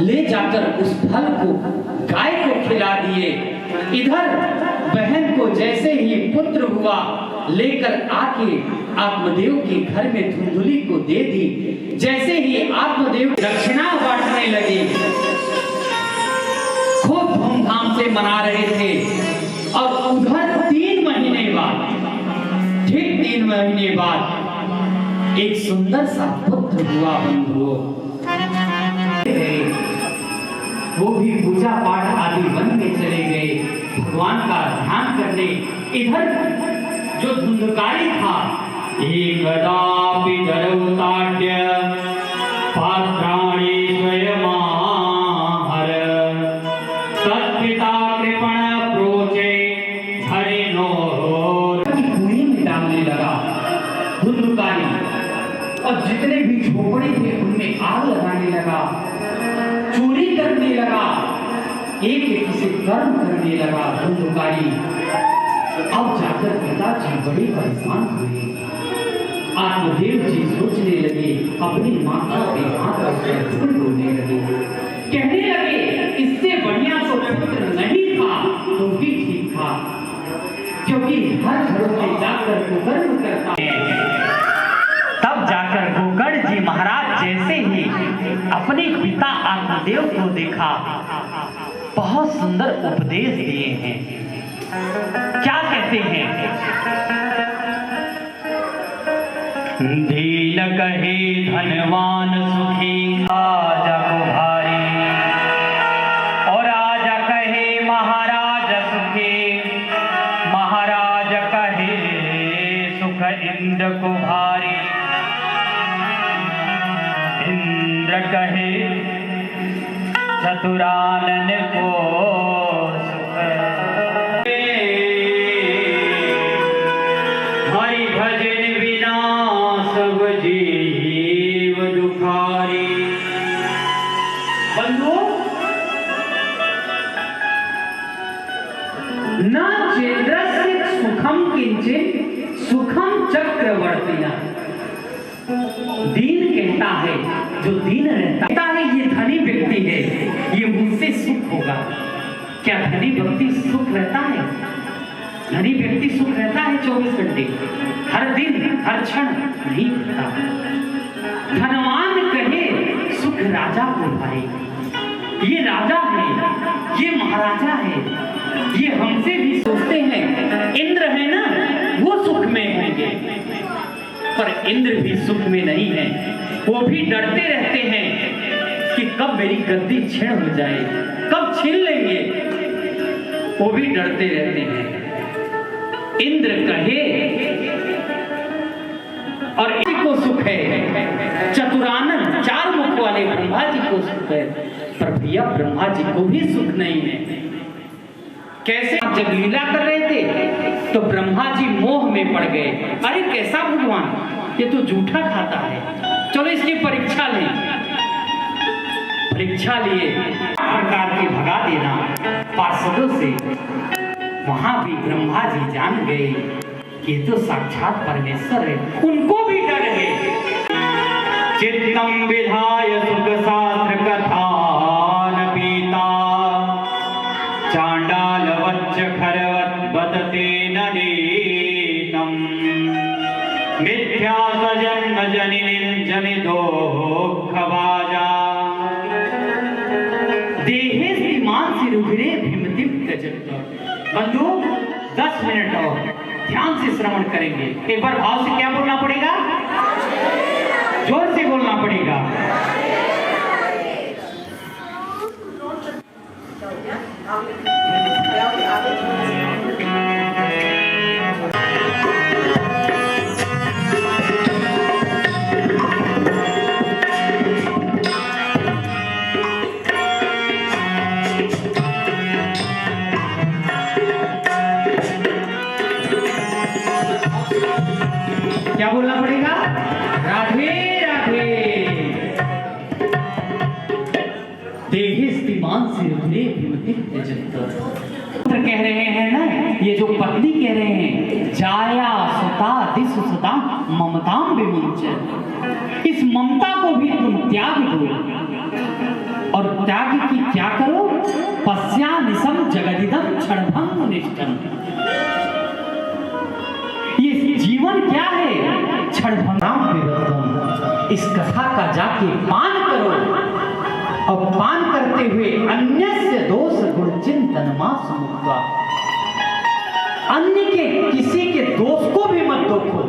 B: ले जाकर उस फल को गाय को खिला दिए। इधर बहन को जैसे ही पुत्र हुआ, लेकर आके आत्मदेव के घर में धुंधुली को दे दी। जैसे ही आत्मदेव दक्षिणा बांटने लगे, खूब धूमधाम से मना रहे थे। और उधर 3 महीने बाद, ठीक 3 महीने बाद एक सुंदर सा पुत्र हुआ बंधुओं। वो भी पूजा पाठ आदि वन में चले गए, भगवान का ध्यान करने। इधर जो धुंधकारी था, एकदापि दरौताड्य पात्राणि स्वयमाहर तत्पिता कृपण प्रोचे हरिनो कुएं में डालने लगा धुंधकारी। और जितने भी झोपड़े थे उनमें आग लगाने लगा, चोरी करने लगा, एक एक से कर्म करने लगा धुंधकारी। अब जाकर पिताजी बड़े परेशान हुए। आत्मदेव जी सोचने लगे, अपनी माता पे हाथ रखकर रोने लगे, कहने लगे इससे बढ़िया तो पुत्र नहीं था तो भी ठीक था, क्योंकि हर घरों में जाकर कुकर्म करता है। तब जाकर गोकर्ण जी महाराज जैसे ही अपने पिता आत्मदेव को देखा, बहुत सुंदर उपदेश दिए हैं। क्या कहते हैं? दीन कहे धनवान सुखी, राजा को भारी, और राजा कहे महाराज सुखी, महाराज कहे सुख इंद्र को भारी, इंद्र कहे चतुरानन को हरि भजन बिना सब जीव दुखारी। बंधु, न चेन्द्रस्य सुखम किंचित सुखम चक्रवर्तिना। दीन कहता है जो दीन रहता है, ये धनी व्यक्ति है, ये मुझसे सुख होगा। क्या धनी व्यक्ति सुख रहता है? धनी व्यक्ति सुख रहता है 24 घंटे, हर दिन हर क्षण नहीं रहता। धनवान कहे सुख राजा को भाई, ये राजा है, ये महाराजा है, ये हमसे भी सोचते हैं इंद्र है ना, वो सुख में होंगे, पर इंद्र भी सुख में नहीं है। वो भी डरते रहते हैं कि कब मेरी गद्दी छीन हो जाए, कब छीन लेंगे, वो भी डरते रहते हैं। इंद्र कहे और इसी को सुख है, चतुरानन 4 मुख वाले ब्रह्मा जी को सुख है, पर भैया ब्रह्मा जी को भी सुख नहीं है। कैसे? जब लीला कर रहे थे तो ब्रह्मा जी मोह में पड़ गए। अरे कैसा भगवान, ये तो जूठा खाता है, चलो इसकी परीक्षा लें। परीक्षा लिए प्रकार की भगा देना पार्षदों से। वहां भी ब्रह्मा जी जान गए कि तो साक्षात परमेश्वर है, उनको भी डर है। चित्तम विधाय सुख शास्त्र कथान पीता, चांडाल वच्च खरवत बदते ननीतम, मिथ्या सजन्म जनिन जनिदोख भाजा, देहे श्रीमान से रुभिरे भीमतिम त्यजत। बंधु 10 मिनट और ध्यान से श्रवण करेंगे। एक बार भाव से क्या बोलना पड़ेगा? जोर से बोलना पड़ेगा। क्या बोलना पड़ेगा? राधे राधे। देहिस्तिमान से रुधिरे भीमति त्यजत। कह रहे हैं ना, ये जो पत्नी कह रहे हैं, जाया सुता दिसु सदा ममताम विमुंच, इस ममता को भी तुम त्याग दो, और त्याग की क्या करो? पश्या निसम जगदिदम क्षणभंग निष्ठम। ये जीवन क्या है? क्षणभंगाम विवर्तम। इस कथा का जाके पान करो, और पान करते हुए अन्यस्य दोष गुण चिंतन मास मुक्ता। अन्य के किसी के दोष को भी मत देखो,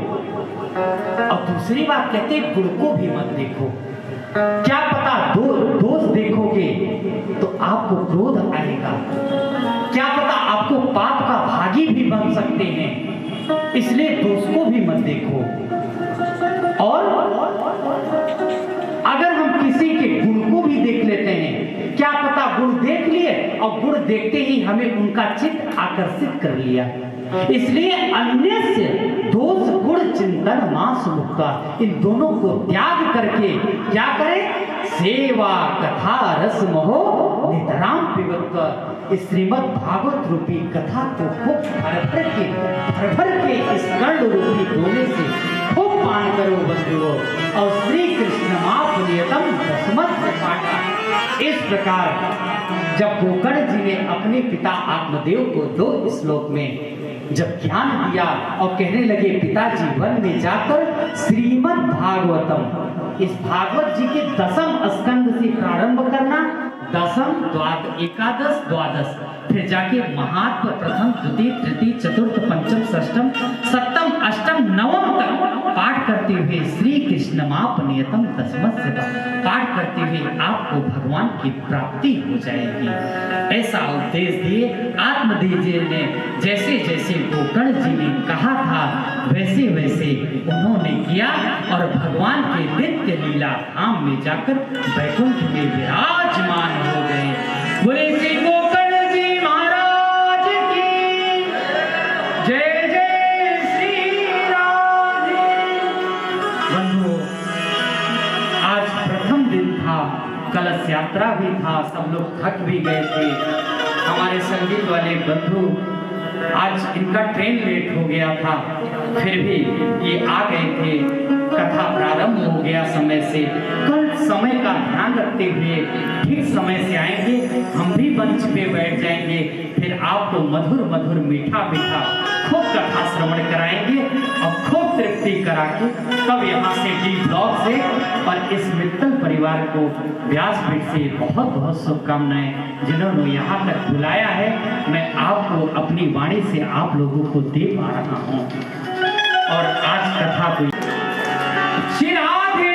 B: और दूसरी बात कहते गुण को भी मत देखो। क्या पता दोष देखोगे तो आपको क्रोध आएगा, क्या पता आपको पाप का भागी भी बन सकते हैं, इसलिए दोष को भी मत देखो। और अगर हम किसी के गुण को भी देख लेते हैं, क्या पता गुण देख लिए और गुण देखते ही हमें उनका चित्त आकर्षित कर लिया। इसलिए अन्य से दोष गुण चिंतन मास मुक्ता, इन दोनों को त्याग करके क्या करें? सेवा कथा रस मोह नितराम पिबत। इस श्रीमद् भागवत रूपी कथा को खूब भर भर के इस कर्ण रूपी गोले से खूब पान करो बंधुओं, और श्री कृष्ण मापनियतम दशमत से पाठा। इस प्रकार जब गोकर्ण जी ने अपने पिता आत्मदेव को 2 श्लोक में जब ज्ञान दिया और कहने लगे पिताजी वन में जाकर श्रीमद् भागवतम, इस भागवत जी के 10वें स्कंद से प्रारंभ करना, 10th, 12th, 11th, 12th, फिर जाके महात्म प्रथम द्वितीय तृतीय चतुर्थ पंचम षष्ठम सप्तम अष्टम नवम तक पाठ करते हुए श्री कृष्ण मापनियतम दशमत से पाठ करते हुए आपको भगवान की प्राप्ति हो जाएगी। ऐसा उपदेश दिए आत्मदेव जी ने। जैसे जैसे गोकर्ण जी ने कहा था वैसे वैसे उन्होंने किया, और भगवान के नित्य लीला धाम में जाकर वैकुंठ में विराजमान हो गए। बोले श्री गोकर्ण जी महाराज की जय जय श्री राधे। बंधुओं, आज प्रथम दिन था, कलश यात्रा भी था, सब लोग थक भी गए थे। हमारे संगीत वाले बंधु, आज इनका ट्रेन लेट हो गया था, फिर भी ये आ गए थे। कथा प्रारंभ हो गया समय से। कल समय का ध्यान रखते हुए ठीक समय से आएंगे, हम भी मंच पे बैठ जाएंगे, फिर आपको मधुर मधुर मीठा मीठा खूब कथा श्रवण कराएंगे और खूब तृप्ति करा के तब यहाँ से डी ब्लॉक से और इस मित्तल परिवार को व्यासपीठ से बहुत बहुत शुभकामनाएं जिन्होंने यहाँ तक बुलाया है। मैं आपको अपनी वाणी से आप लोगों को दे पा रहा हूँ और आज कथा को श्री राधे।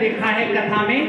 B: देखा है कथा में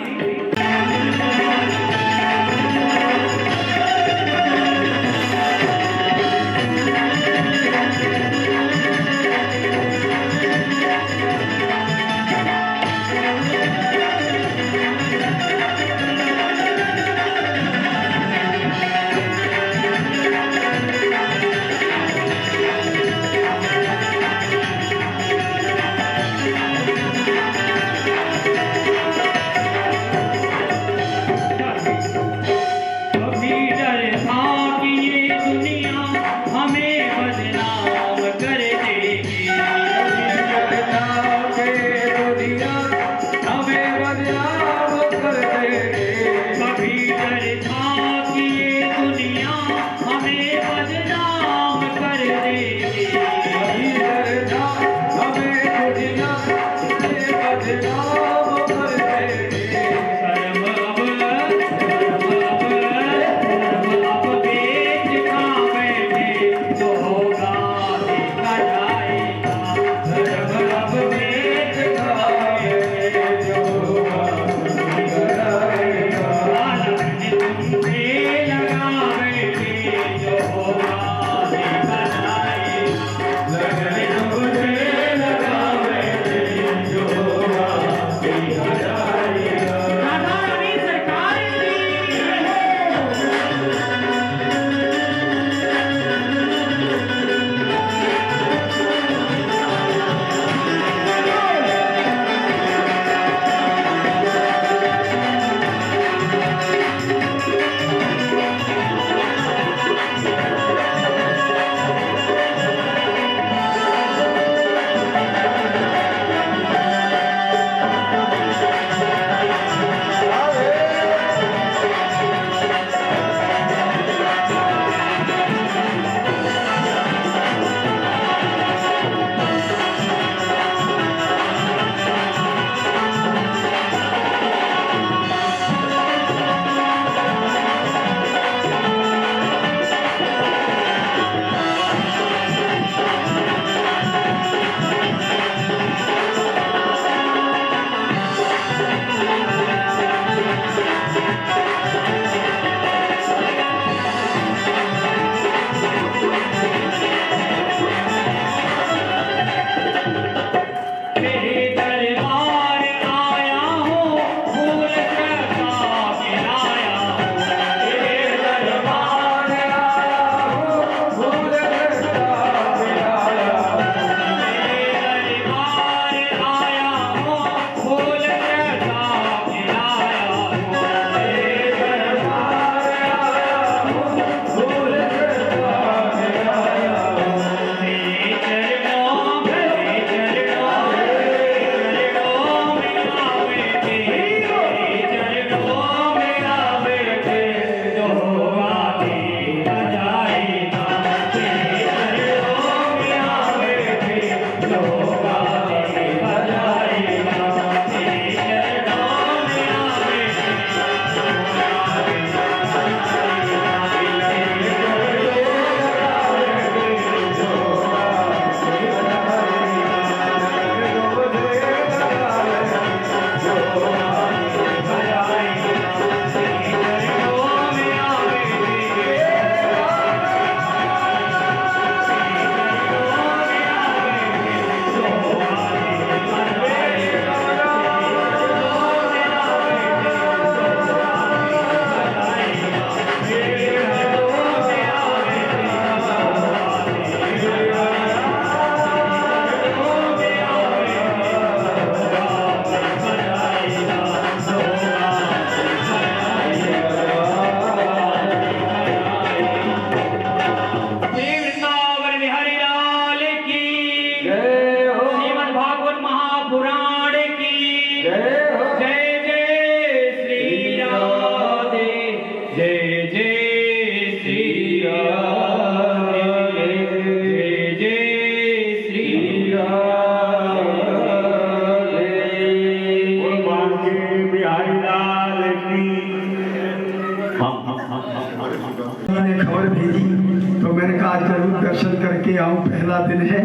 F: तो मैंने कहा आज जरूर दर्शन करके आऊँ, पहला दिन है।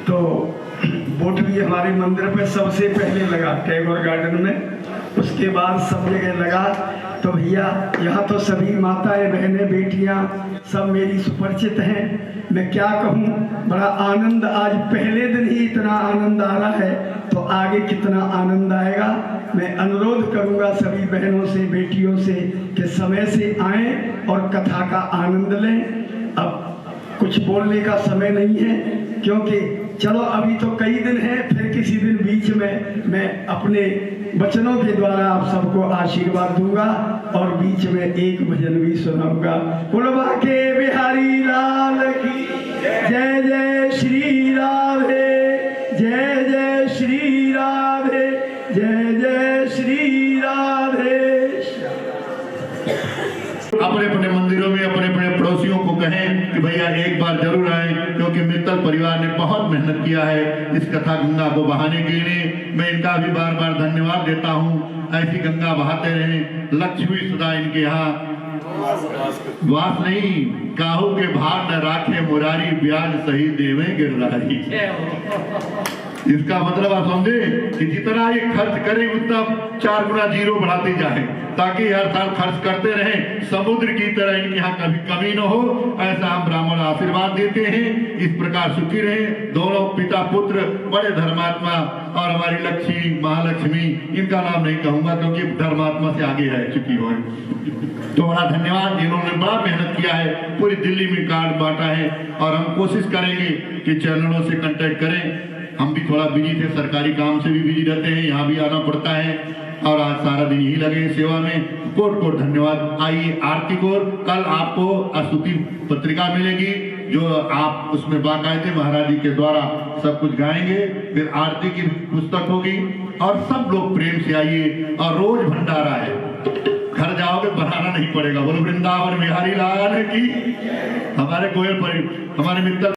F: तो बोट भी हमारे मंदिर पे सबसे पहले लगा टैगोर गार्डन में, उसके बाद सब जगह लगा। तो भैया यहाँ तो सभी माताएं बहनें बेटियाँ सब मेरी सुपरिचित हैं। मैं क्या कहूँ, बड़ा आनंद, आज पहले दिन ही इतना आनंद आ रहा है तो आगे कितना आनंद आएगा। मैं अनुरोध करूँगा सभी बहनों से बेटियों से कि समय से आएं और कथा का आनंद लें। अब कुछ बोलने का समय नहीं है, क्योंकि चलो अभी तो कई दिन हैं, फिर किसी दिन बीच में मैं अपने वचनों के द्वारा आप सबको आशीर्वाद दूंगा और बीच में एक भजन भी सुनाऊंगा। बोलबा के बिहारी लाल की जय जय श्री राधे, जय जय श्री राधे, जय जय श्री राधे।
A: अपने अपने मंदिरों में अपने अपने पड़ोसियों को कहें कि भैया एक बार जरूर आए, क्योंकि मित्तल परिवार ने बहुत मेहनत किया है इस कथा गंगा को बहाने के लिए। मैं इनका भी बार बार धन्यवाद देता हूँ। ऐसी गंगा बहाते रहें, लक्ष्मी सदा इनके यहाँ वास नहीं, काहू के भार न राखे मुरारी, ब्याज सही देवे गिरधारी। इसका मतलब आप समझे कि जितना ये खर्च करें उतना 4 गुना जीरो बढ़ाते जाए, ताकि हर साल खर्च करते रहें, समुद्र की तरह इनके यहाँ कभी कमी न हो। ऐसा हम ब्राह्मण आशीर्वाद देते हैं। इस प्रकार सुखी रहे दोनों पिता पुत्र, बड़े धर्मात्मा। और हमारी लक्ष्मी महालक्ष्मी, इनका नाम नहीं कहूंगा क्योंकि धर्मात्मा से आगे रह चुकी हो। तो बड़ा धन्यवाद, इन्होंने बड़ा मेहनत किया है, पूरी दिल्ली में कार्ड बांटा है। और हम कोशिश करेंगे कि चैनलों से कांटेक्ट करें। हम भी थोड़ा बिजी थे, सरकारी काम से भी बिजी रहते हैं, यहाँ भी आना पड़ता है और आज सारा दिन यही लगे सेवा में। कोट कोट धन्यवाद। आइए आरती को, कल आपको स्तुति पत्रिका मिलेगी जो आप उसमें बाकायदे महाराज जी के द्वारा सब कुछ गाएंगे। फिर आरती की पुस्तक होगी और सब लोग प्रेम से आइए। और रोज भंडारा है, घर जाओगे बनाना नहीं पड़ेगा। बोलो वृंदावन बिहारी लाल की। हमारे गोयल पर हमारे मित्र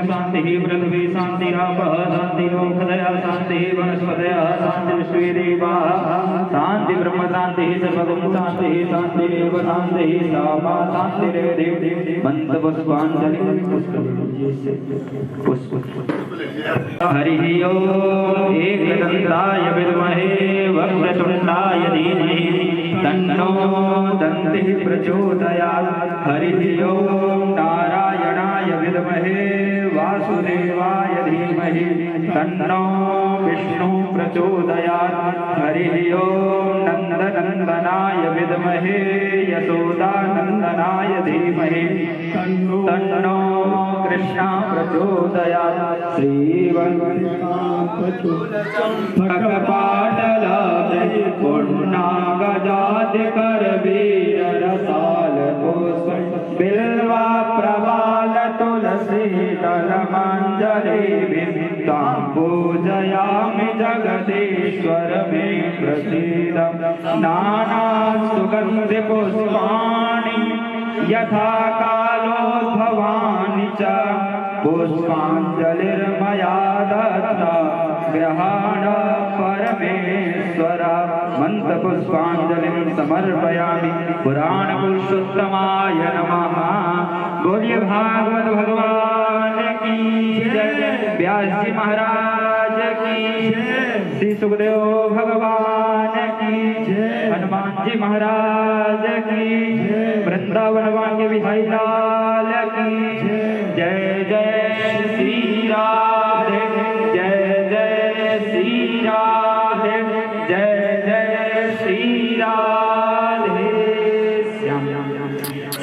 G: शांति पृथ्वी शांति रापः शांति लोकदया शांति वनस्पतयः शांति विश्वेदेवा शांति ब्रह्म शांति सर्वगम शांति शांति देव शांति सामा शांति देव मंत्र पुष्पांजलि हरि ओम एकदंताय विद्महे वक्रतुंडाय धीमहि तन्नो दन्तिः प्रचोदयात् हरि ओम नारायणाय विद्महे वासुदेवाय धीमहि तन्नो विष्णु प्रचोदयात् हरि ओम नंद नंदनाय विद्महे यशोदानंदनाय धीमहि तन्नो कृष्ण प्रचोदयात्। श्रीवल्लभाटलाभे पूर्णागजाधिकर वीर रसाल पुष्प बिल्वा प्रबाल तुलसी दलमंजरी तां पूजयामि जगदीश्वर मे प्रसीद। नाना सुगंधि पुष्पाणि यथा कालोद्भवानि च पुष्पाञ्जलिर्मया दत्ता ग्रहाण परमेश्वर। मंत्रपुष्पाञ्जलिं समर्पयामि। पुराण पुरुषोत्तमाय नमः। बोलिए भागवत भगवान की जय। व्यास जी महाराज की जय। श्री सुखदेव भगवान की जय। हनुमान जी महाराज की जय। वृंदावन के विधाई लाल की जय। जय श्री राधे जय जय श्री राधे जय जय श्री राधे श्याम।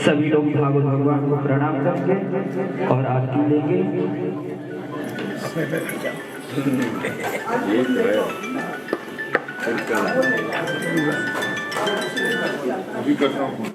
G: सभी लोग भागवत भगवान को प्रणाम करके और आरती लेंगे।
A: अभी करता हूँ।